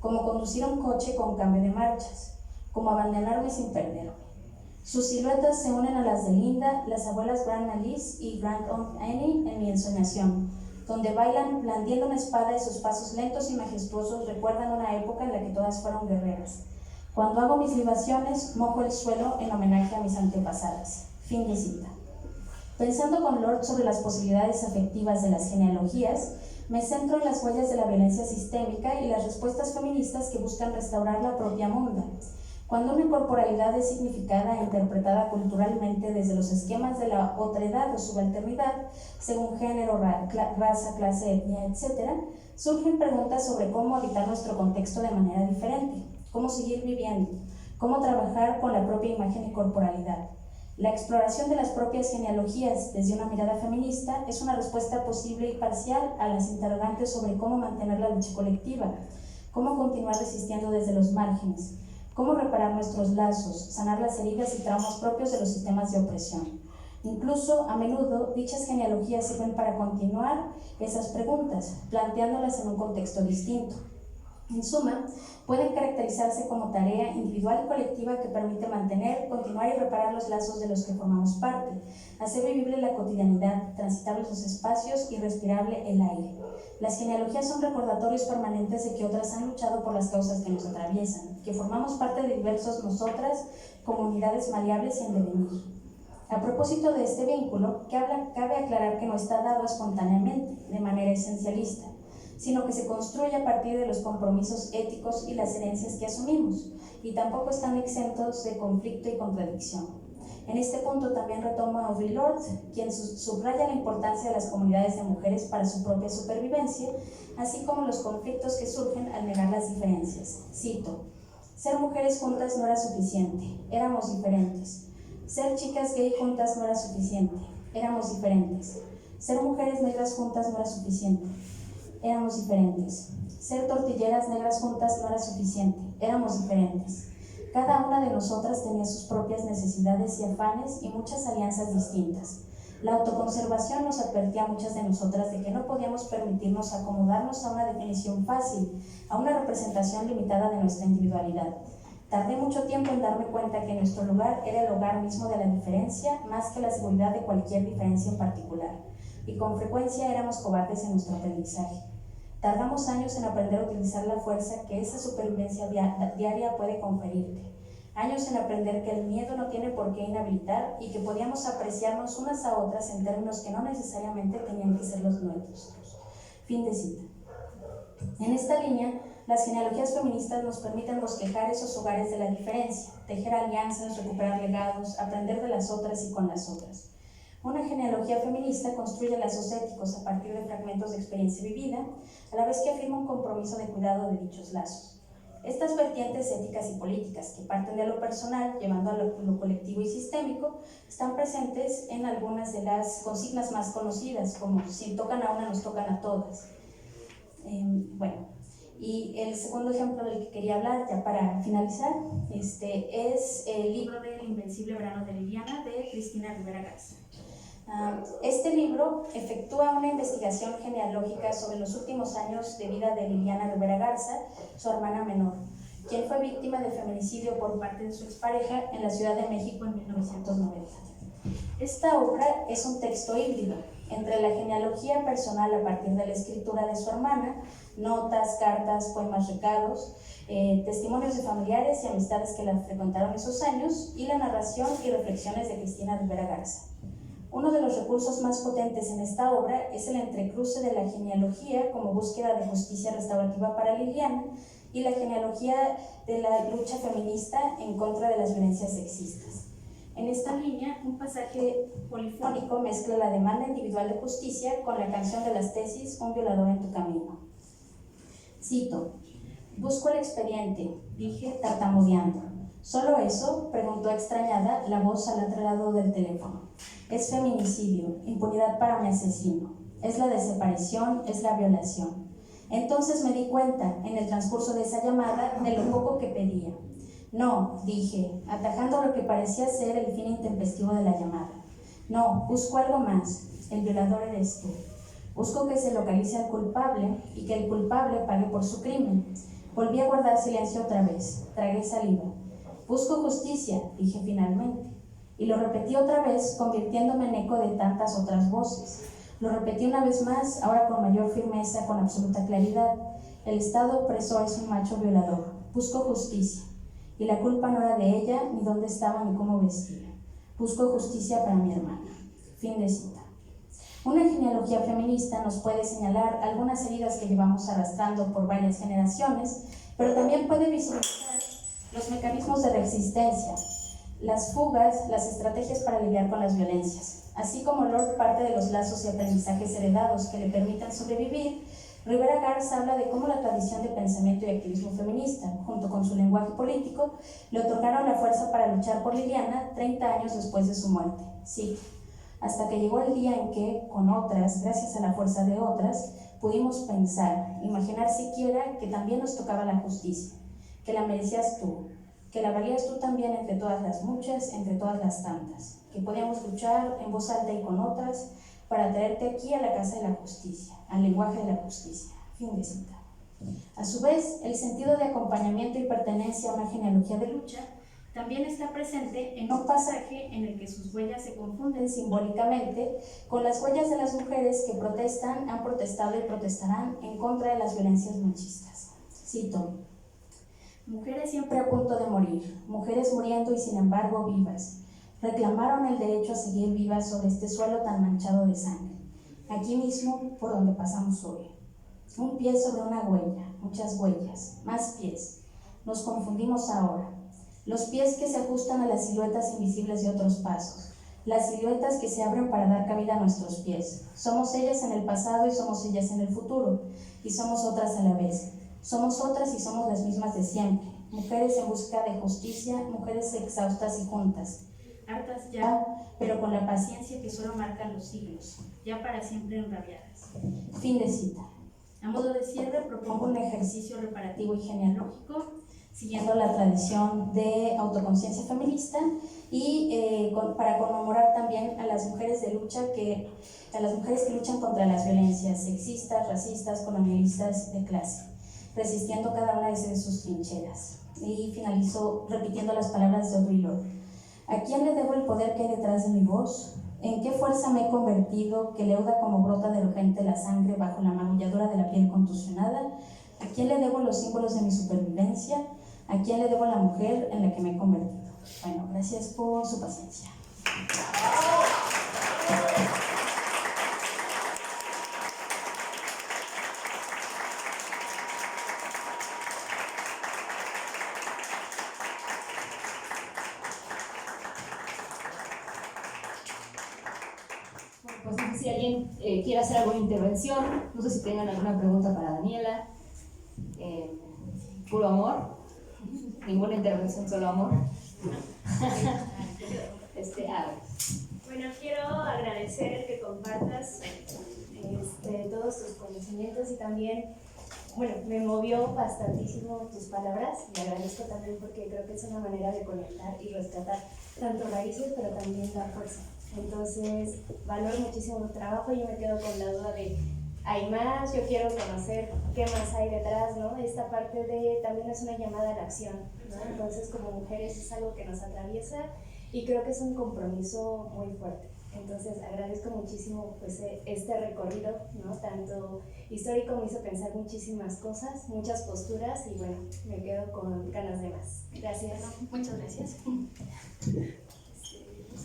como conducir un coche con cambio de marchas, como abandonarme sin perderme. Sus siluetas se unen a las de Linda, las abuelas Grandma Liz y Grand-Aunt Annie en mi ensoñación, donde bailan blandiendo una espada y sus pasos lentos y majestuosos recuerdan una época en la que todas fueron guerreras. Cuando hago mis libaciones, mojo el suelo en homenaje a mis antepasadas. Fin de cita. Pensando con Lorde sobre las posibilidades afectivas de las genealogías, me centro en las huellas de la violencia sistémica y las respuestas feministas que buscan restaurar la propia munda. Cuando una corporalidad es significada e interpretada culturalmente desde los esquemas de la otredad o subalternidad, según género, raza, clase, etnia, etc., surgen preguntas sobre cómo habitar nuestro contexto de manera diferente, cómo seguir viviendo, cómo trabajar con la propia imagen y corporalidad. La exploración de las propias genealogías desde una mirada feminista es una respuesta posible y parcial a las interrogantes sobre cómo mantener la lucha colectiva, cómo continuar resistiendo desde los márgenes, cómo reparar nuestros lazos, sanar las heridas y traumas propios de los sistemas de opresión. Incluso, a menudo, dichas genealogías sirven para continuar esas preguntas, planteándolas en un contexto distinto. En suma, pueden caracterizarse como tarea individual y colectiva que permite mantener, continuar y reparar los lazos de los que formamos parte, hacer vivible la cotidianidad, transitables los espacios y respirable el aire. Las genealogías son recordatorios permanentes de que otras han luchado por las causas que nos atraviesan, que formamos parte de diversos nosotras, comunidades maleables y en devenir. A propósito de este vínculo, cabe aclarar que no está dado espontáneamente, de manera esencialista, sino que se construye a partir de los compromisos éticos y las herencias que asumimos, y tampoco están exentos de conflicto y contradicción. En este punto también retomo a Audre Lorde, quien subraya la importancia de las comunidades de mujeres para su propia supervivencia, así como los conflictos que surgen al negar las diferencias. Cito: Ser mujeres juntas no era suficiente, éramos diferentes. Ser chicas gay juntas no era suficiente, éramos diferentes. Ser mujeres negras juntas no era suficiente, éramos diferentes. Ser tortilleras negras juntas no era suficiente, éramos diferentes. Cada una de nosotras tenía sus propias necesidades y afanes y muchas alianzas distintas. La autoconservación nos advertía a muchas de nosotras de que no podíamos permitirnos acomodarnos a una definición fácil, a una representación limitada de nuestra individualidad. Tardé mucho tiempo en darme cuenta que nuestro lugar era el hogar mismo de la diferencia, más que la seguridad de cualquier diferencia en particular, y con frecuencia éramos cobardes en nuestro aprendizaje. Tardamos años en aprender a utilizar la fuerza que esa supervivencia diaria puede conferirte. Años en aprender que el miedo no tiene por qué inhabilitar y que podíamos apreciarnos unas a otras en términos que no necesariamente tenían que ser los nuestros. Fin de cita. En esta línea, las genealogías feministas nos permiten bosquejar esos hogares de la diferencia, tejer alianzas, recuperar legados, aprender de las otras y con las otras. Una genealogía feminista construye lazos éticos a partir de fragmentos de experiencia vivida, a la vez que afirma un compromiso de cuidado de dichos lazos. Estas vertientes éticas y políticas, que parten de lo personal, llevando a lo colectivo y sistémico, están presentes en algunas de las consignas más conocidas, como si tocan a una, nos tocan a todas. Y el segundo ejemplo del que quería hablar, ya para finalizar, es el libro del Invencible Verano de Liliana, de Cristina Rivera Garza. Este libro efectúa una investigación genealógica sobre los últimos años de vida de Liliana Rivera Garza, su hermana menor, quien fue víctima de feminicidio por parte de su expareja en la Ciudad de México en 1990. Esta obra es un texto híbrido entre la genealogía personal a partir de la escritura de su hermana, notas, cartas, poemas recados, testimonios de familiares y amistades que la frecuentaron esos años, y la narración y reflexiones de Cristina Rivera Garza. Uno de los recursos más potentes en esta obra es el entrecruce de la genealogía como búsqueda de justicia restaurativa para Liliana y la genealogía de la lucha feminista en contra de las violencias sexistas. En esta línea, un pasaje polifónico mezcla la demanda individual de justicia con la canción de las tesis Un violador en tu camino. Cito: busco el expediente, dije tartamudeando. ¿Solo eso?, preguntó extrañada la voz al otro lado del teléfono. Es feminicidio, impunidad para mi asesino. Es la desaparición, es la violación. Entonces me di cuenta, en el transcurso de esa llamada, de lo poco que pedía. No, dije, atajando lo que parecía ser el fin intempestivo de la llamada. No, busco algo más. El violador eres tú. Busco que se localice al culpable y que el culpable pague por su crimen. Volví a guardar silencio otra vez. Tragué saliva. Busco justicia, dije finalmente. Y lo repetí otra vez, convirtiéndome en eco de tantas otras voces. Lo repetí una vez más, ahora con mayor firmeza, con absoluta claridad. El Estado opresor es un macho violador. Busco justicia. Y la culpa no era de ella, ni dónde estaba, ni cómo vestía. Busco justicia para mi hermana. Fin de cita. Una genealogía feminista nos puede señalar algunas heridas que llevamos arrastrando por varias generaciones, pero también puede visibilizar los mecanismos de resistencia, las fugas, las estrategias para lidiar con las violencias. Así como Lord parte de los lazos y aprendizajes heredados que le permitan sobrevivir, Rivera Garza habla de cómo la tradición de pensamiento y activismo feminista, junto con su lenguaje político, le otorgaron la fuerza para luchar por Liliana 30 años después de su muerte. Sí, hasta que llegó el día en que, con otras, gracias a la fuerza de otras, pudimos pensar, imaginar siquiera que también nos tocaba la justicia, que la merecías tú, que la valías tú también entre todas las muchas, entre todas las tantas, que podíamos luchar en voz alta y con otras para traerte aquí a la casa de la justicia, al lenguaje de la justicia. Fin de cita. A su vez, el sentido de acompañamiento y pertenencia a una genealogía de lucha también está presente en un pasaje en el que sus huellas se confunden simbólicamente con las huellas de las mujeres que protestan, han protestado y protestarán en contra de las violencias machistas. Cito: mujeres siempre a punto de morir, mujeres muriendo y sin embargo vivas, reclamaron el derecho a seguir vivas sobre este suelo tan manchado de sangre, aquí mismo por donde pasamos hoy. Un pie sobre una huella, muchas huellas, más pies. Nos confundimos ahora. Los pies que se ajustan a las siluetas invisibles de otros pasos, las siluetas que se abren para dar cabida a nuestros pies. Somos ellas en el pasado y somos ellas en el futuro, y somos otras a la vez. Somos otras y somos las mismas de siempre, mujeres en busca de justicia, mujeres exhaustas y juntas, hartas ya, pero con la paciencia que solo marcan los siglos, ya para siempre enrabiadas. Fin de cita. A modo de cierre, propongo un ejercicio reparativo y genealógico, siguiendo la tradición de autoconciencia feminista y para conmemorar también a las mujeres que luchan contra las violencias sexistas, racistas, colonialistas de clase, resistiendo cada una de sus trincheras. Y finalizo repitiendo las palabras de Audre Lorde. ¿A quién le debo el poder que hay detrás de mi voz? ¿En qué fuerza me he convertido que leuda como brota de repente la sangre bajo la magulladura de la piel contusionada? ¿A quién le debo los símbolos de mi supervivencia? ¿A quién le debo la mujer en la que me he convertido? Bueno, gracias por su paciencia. Pues no sé si alguien quiere hacer alguna intervención, no sé si tengan alguna pregunta para Daniela. Puro amor, ninguna intervención, solo amor. Bueno, quiero agradecer que compartas todos tus conocimientos y también, bueno, me movió bastantísimo tus palabras y agradezco también porque creo que es una manera de conectar y rescatar tanto raíces pero también la fuerza. Entonces, valoro muchísimo tu trabajo y yo me quedo con la duda de hay más, yo quiero conocer qué más hay detrás, ¿no? Esta parte de también es una llamada a la acción, ¿no? Entonces, como mujeres es algo que nos atraviesa y creo que es un compromiso muy fuerte. Entonces, agradezco muchísimo pues, este recorrido, ¿no? Tanto histórico, me hizo pensar muchísimas cosas, muchas posturas y bueno, me quedo con ganas de más. Gracias. Muchas gracias.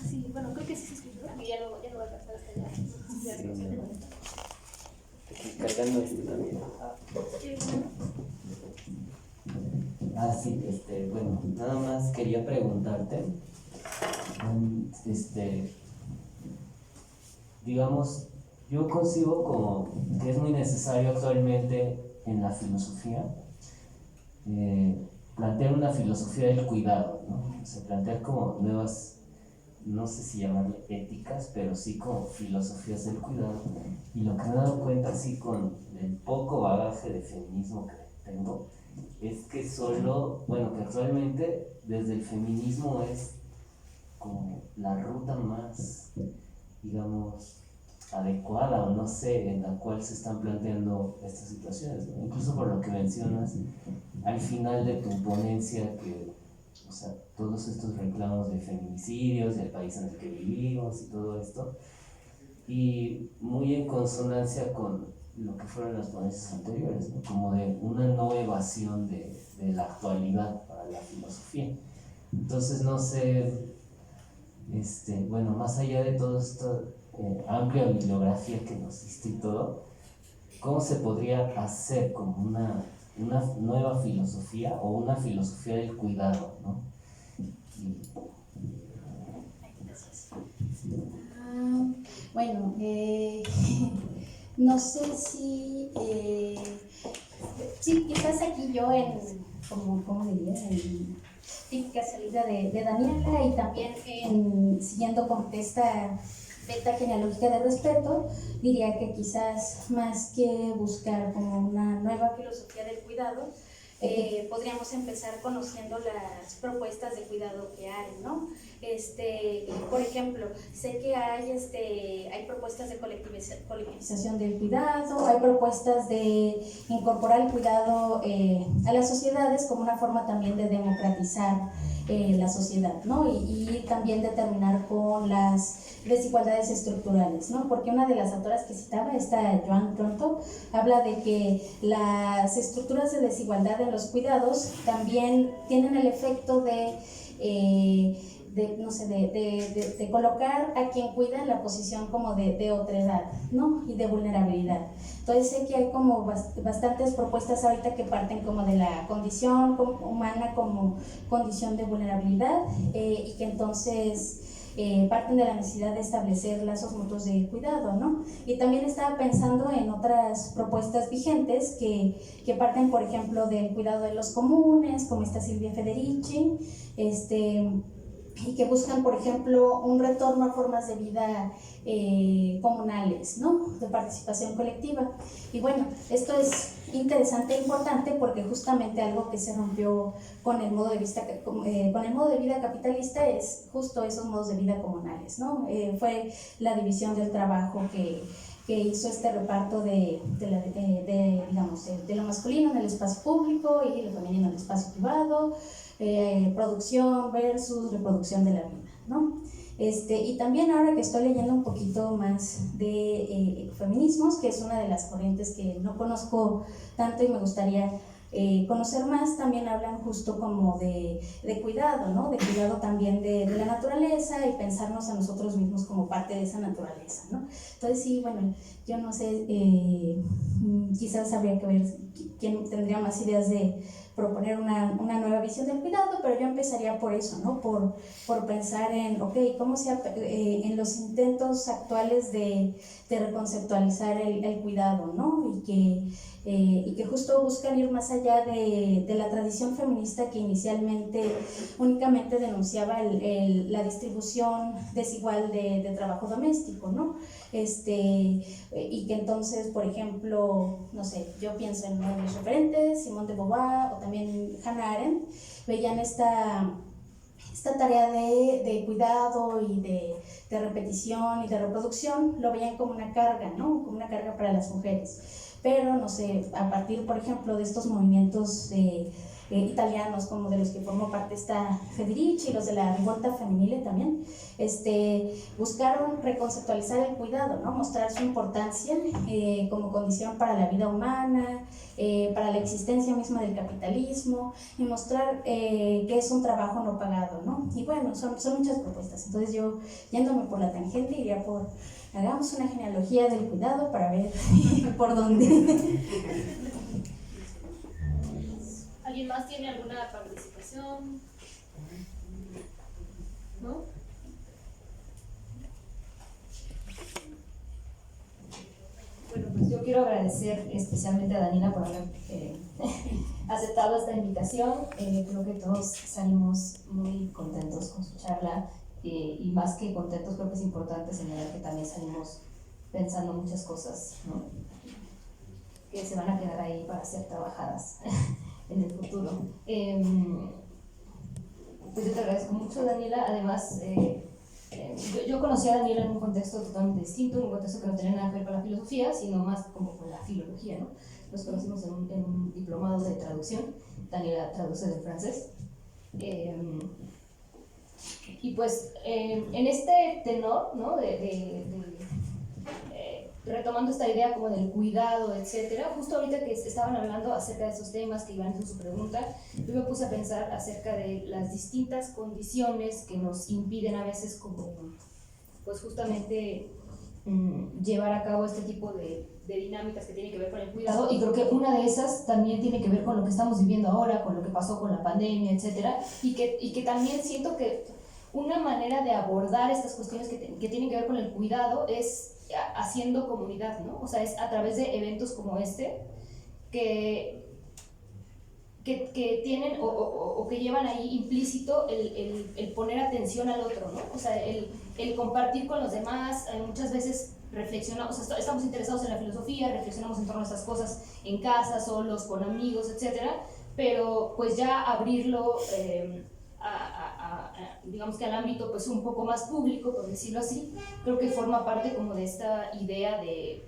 Sí, bueno, creo que sí se escuchó, porque ya no va a alcanzar hasta allá. Cargando también. Sí, bueno, nada más quería preguntarte, digamos, yo concibo como que es muy necesario actualmente en la filosofía plantear una filosofía del cuidado, ¿no? O sea, plantear como nuevas, no sé si llamarle éticas, pero sí como filosofías del cuidado. Y lo que me he dado cuenta, así con el poco bagaje de feminismo que tengo, es que que actualmente desde el feminismo es como la ruta más, digamos, adecuada o no sé, en la cual se están planteando estas situaciones, ¿no? Incluso por lo que mencionas al final de tu ponencia, que o sea, todos estos reclamos de feminicidios, del país en el que vivimos y todo esto, y muy en consonancia con lo que fueron las ponencias anteriores, ¿no? Como de una no evasión de la actualidad para la filosofía. Entonces, no sé, bueno, más allá de toda esta amplia bibliografía que nos diste y todo, ¿cómo se podría hacer como una nueva filosofía o una filosofía del cuidado, ¿no? Gracias. Bueno, no sé si quizás aquí yo ¿cómo diría? En típica salida de Daniela y también siguiendo con esta beta genealógica de respeto, diría que quizás más que buscar como una nueva filosofía del cuidado, podríamos empezar conociendo las propuestas de cuidado que hay, ¿no? Por ejemplo, sé que hay propuestas de colectivización del cuidado, hay propuestas de incorporar el cuidado a las sociedades como una forma también de democratizar la sociedad, ¿no? Y también de terminar con las desigualdades estructurales, ¿no? Porque una de las autoras que citaba, Joan Tronto, habla de que las estructuras de desigualdad en los cuidados también tienen el efecto de colocar a quien cuida en la posición como de otredad, ¿no? Y de vulnerabilidad. Entonces sé que hay como bastantes propuestas ahorita que parten como de la condición humana como condición de vulnerabilidad y que entonces parten de la necesidad de establecer lazos mutuos de cuidado, ¿no? Y también estaba pensando en otras propuestas vigentes que parten, por ejemplo, del cuidado de los comunes, como esta Silvia Federici, y que buscan, por ejemplo, un retorno a formas de vida comunales, ¿no? De participación colectiva. Y bueno, esto es interesante e importante porque justamente algo que se rompió con el modo de vida capitalista es justo esos modos de vida comunales, ¿no? Fue la división del trabajo que hizo este reparto de lo masculino en el espacio público y lo femenino en el espacio privado, producción versus reproducción de la vida, ¿no? Y también ahora que estoy leyendo un poquito más de ecofeminismos, que es una de las corrientes que no conozco tanto y me gustaría conocer más, también hablan justo como de cuidado, ¿no? De cuidado también de la naturaleza y pensarnos a nosotros mismos como parte de esa naturaleza, ¿no? Entonces sí, bueno, yo no sé, quizás habría que ver quién tendría más ideas de proponer una nueva visión del cuidado, pero yo empezaría por eso, ¿no? Por pensar en, ok, cómo en los intentos actuales de reconceptualizar el cuidado, ¿no? Y que justo buscan ir más allá de la tradición feminista que inicialmente únicamente denunciaba la distribución desigual de trabajo doméstico, ¿no? Y que entonces, por ejemplo, no sé, yo pienso en uno de mis referentes, Simone de Beauvoir o también Hannah Arendt, veían esta tarea de cuidado y de repetición y de reproducción, lo veían como una carga, ¿no? Como una carga para las mujeres. Pero, no sé, a partir, por ejemplo, de estos movimientos italianos, como de los que formó parte esta Federici, los de la Rivolta Femminile también, buscaron reconceptualizar el cuidado, ¿no? Mostrar su importancia como condición para la vida humana, para la existencia misma del capitalismo, y mostrar que es un trabajo no pagado, ¿no? Y bueno, son muchas propuestas. Entonces yo, yéndome por la tangente, iría por, hagamos una genealogía del cuidado para ver por dónde. ¿Alguien más tiene alguna participación? ¿No? Bueno, pues yo quiero agradecer especialmente a Daniela por haber aceptado esta invitación. Creo que todos salimos muy contentos con su charla y más que contentos, creo que es importante señalar que también salimos pensando muchas cosas, ¿no? Que se van a quedar ahí para ser trabajadas en el futuro. Pues yo te agradezco mucho, Daniela. Además, yo conocí a Daniela en un contexto totalmente distinto, en un contexto que no tenía nada que ver con la filosofía, sino más como con la filología, ¿no? Nos conocimos en un diplomado de traducción. Daniela traduce del francés. Y pues en este tenor, ¿no? Retomando esta idea como del cuidado, etcétera, justo ahorita que estaban hablando acerca de esos temas que Iván hizo su pregunta, yo me puse a pensar acerca de las distintas condiciones que nos impiden a veces como, pues justamente llevar a cabo este tipo de dinámicas que tienen que ver con el cuidado, y creo que una de esas también tiene que ver con lo que estamos viviendo ahora, con lo que pasó con la pandemia, etcétera, y que también siento que una manera de abordar estas cuestiones que tienen que ver con el cuidado es haciendo comunidad, ¿no? O sea, es a través de eventos como este que tienen o que llevan ahí implícito el poner atención al otro, ¿no? O sea, el compartir con los demás. Muchas veces reflexionamos, o sea, estamos interesados en la filosofía, reflexionamos en torno a estas cosas en casa, solos, con amigos, etcétera, pero pues ya abrirlo digamos que al ámbito pues un poco más público, por decirlo así, creo que forma parte como de esta idea de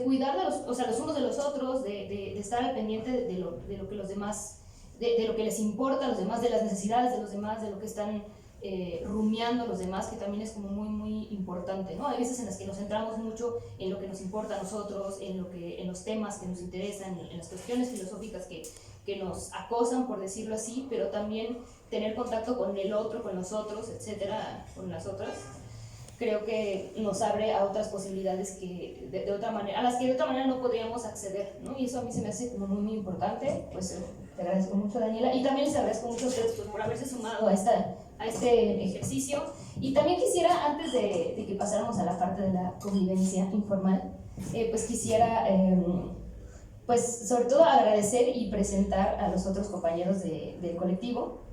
cuidar de los unos de los otros, de estar al pendiente de lo que los demás, de lo que les importa a los demás, de las necesidades de los demás, de lo que están rumiando los demás, que también es como muy muy importante, ¿no? Hay veces en las que nos centramos mucho en lo que nos importa a nosotros, en los temas que nos interesan, en las cuestiones filosóficas que nos acosan, por decirlo así, pero también tener contacto con el otro, con los otros, etcétera, con las otras, creo que nos abre a otras posibilidades que de otra manera, a las que de otra manera no podríamos acceder, ¿no? Y eso a mí se me hace como muy, muy importante. Pues te agradezco mucho, Daniela, y también les agradezco mucho a ustedes pues, por haberse sumado a este ejercicio. Y también quisiera, antes de que pasáramos a la parte de la convivencia informal, pues quisiera, pues sobre todo agradecer y presentar a los otros compañeros del colectivo.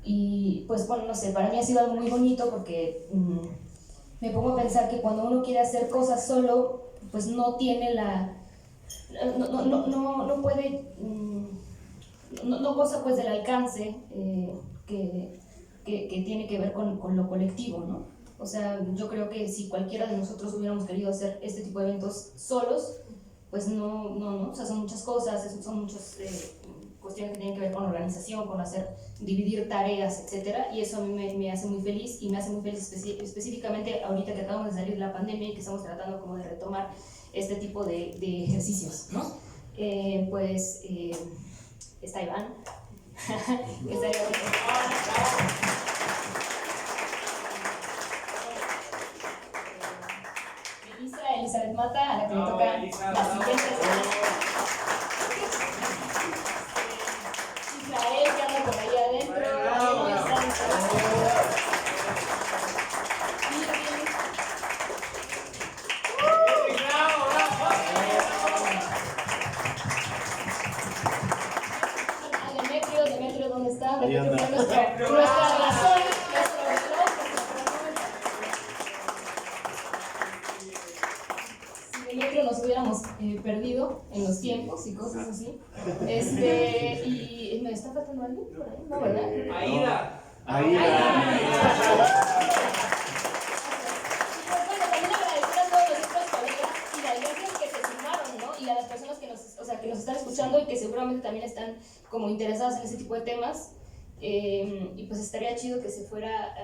Y pues bueno, no sé, para mí ha sido algo muy bonito porque me pongo a pensar que cuando uno quiere hacer cosas solo, pues no tiene no puede, no goza pues del alcance que tiene que ver con lo colectivo, ¿no? O sea, yo creo que si cualquiera de nosotros hubiéramos querido hacer este tipo de eventos solos, pues no, o sea, son muchas cosas, son muchas cuestiones que tienen que ver con organización, con dividir tareas, etcétera, y eso a mí me hace muy feliz, y me hace muy feliz específicamente ahorita que acabamos de salir de la pandemia y que estamos tratando como de retomar este tipo de ejercicios, ¿no? Está Iván, está Elizabeth Mata, a la que le toca la siguiente semana. Israel, que anda por ahí adentro. Demetrio, ¿dónde está? Demetrio fue nuestra razón, nuestro reloj, si Demetrio nos hubiéramos perdido en los tiempos y cosas así. Y ¿me está faltando alguien por ahí? No, ¿verdad? Aida. Bueno, también agradecer a todos los otros colegas y las veces que se sumaron, ¿no? Y a las personas que nos están escuchando y que seguramente también están como interesadas en ese tipo de temas. Y pues estaría chido que se fuera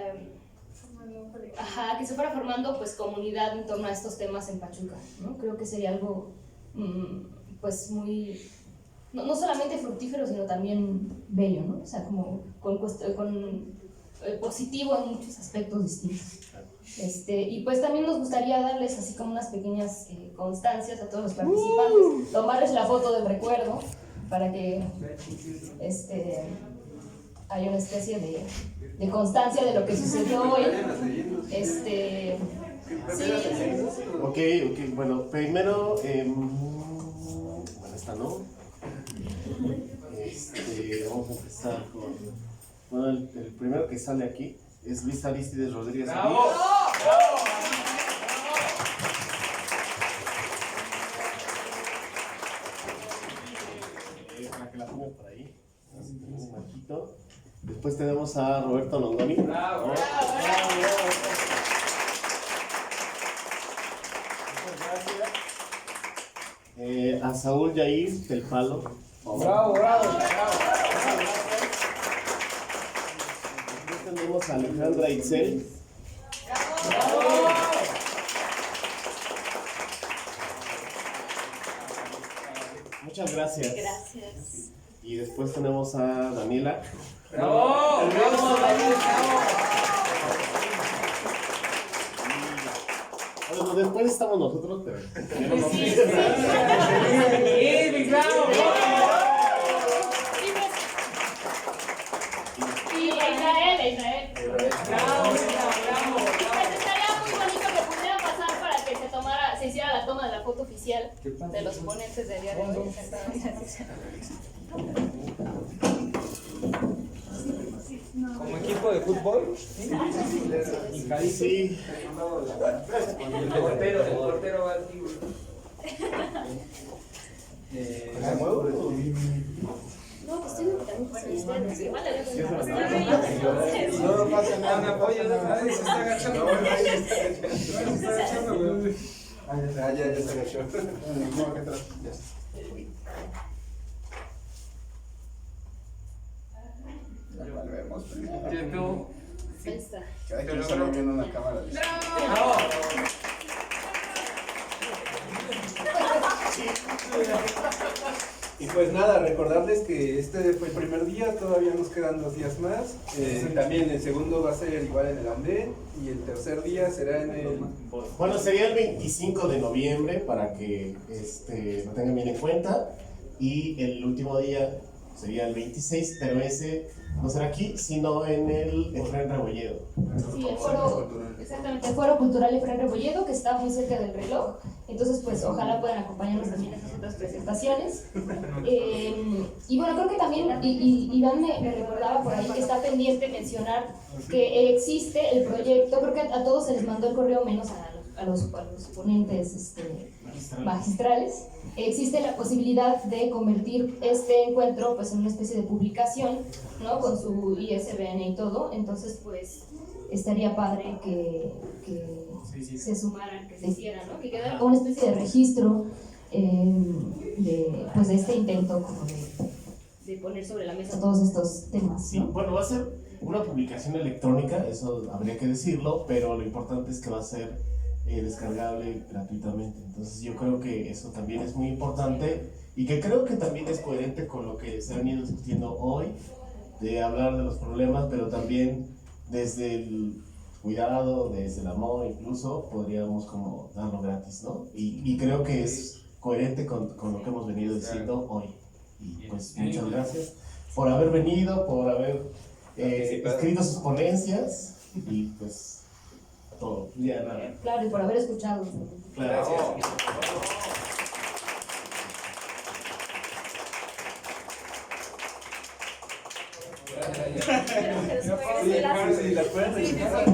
formando pues comunidad en torno a estos temas en Pachuca, ¿no? Creo que sería algo pues muy, no solamente fructífero, sino también bello, ¿no? O sea, como positivo en muchos aspectos distintos. Y pues también nos gustaría darles así como unas pequeñas constancias a todos los participantes, tomarles la foto del recuerdo para que haya una especie de constancia de lo que sucedió hoy. Ok, bueno, primero, bueno, esta no. Vamos a empezar con, bueno, el primero que sale aquí es Luis Aristides Rodríguez. ¡Bravo! Para que la pongan por ahí. Así tenemos un marquito. Después tenemos a Roberto Longoni. ¡Bravo! Muchas gracias. A Saúl Yair del Palo. ¡Bravo! Después tenemos a Alejandra Itzel. Muchas gracias. Gracias. Y después tenemos a Daniela. ¡Bravo! Bueno, después estamos nosotros, pero ¡Sí, bravo! Y Israel. ¡Bravo! Pues estaría muy bonito que pudiera pasar para que se hiciera la toma de la foto oficial de los ponentes del día de hoy. Como equipo de fútbol. sí. El portero va al tiro. No, pues estoy invitando a ustedes. Igual No pasa nada, me apoyan. Ay, se está agachando. Ya se agachó. Volvemos. Ahí está. Cada quien sale viendo una cámara. ¡Bravo! Y pues nada, recordarles que este fue el primer día, todavía nos quedan 2 días más. También el segundo va a ser igual en el AMDE y el tercer día será en el... Bueno, sería el 25 de noviembre para que lo tengan bien en cuenta. Y el último día sería el 26, pero ese no será aquí, sino en el Efraín Rebolledo. Sí, el foro, exactamente, el Foro Cultural Efraín Rebolledo, que está muy cerca del reloj. Entonces, pues ojalá puedan acompañarnos también en esas otras presentaciones. Y bueno, creo que también Iván me recordaba por ahí que está pendiente mencionar que existe el proyecto, creo que a todos se les mandó el correo menos a los ponentes magistrales. Existe la posibilidad de convertir este encuentro pues en una especie de publicación, ¿no? Con su ISBN y todo. Entonces, pues estaría padre que se sumaran, que se hicieran, ¿no? Que quedara como una especie de registro pues de este intento como de poner sobre la mesa todos estos temas, ¿no? Sí, bueno, va a ser una publicación electrónica, eso habría que decirlo, pero lo importante es que va a ser descargable gratuitamente. Entonces yo creo que eso también es muy importante y que creo que también es coherente con lo que se ha venido discutiendo hoy, de hablar de los problemas, pero también desde el cuidado, desde el amor, incluso podríamos como darlo gratis, ¿no? Y creo que es coherente con lo que hemos venido diciendo hoy. Y pues muchas gracias por haber venido, por haber escrito sus ponencias y pues todo. Ya, nada. Claro, y por haber escuchado. Claro. Espero que después Sí, de las sí, las pueden rellenar.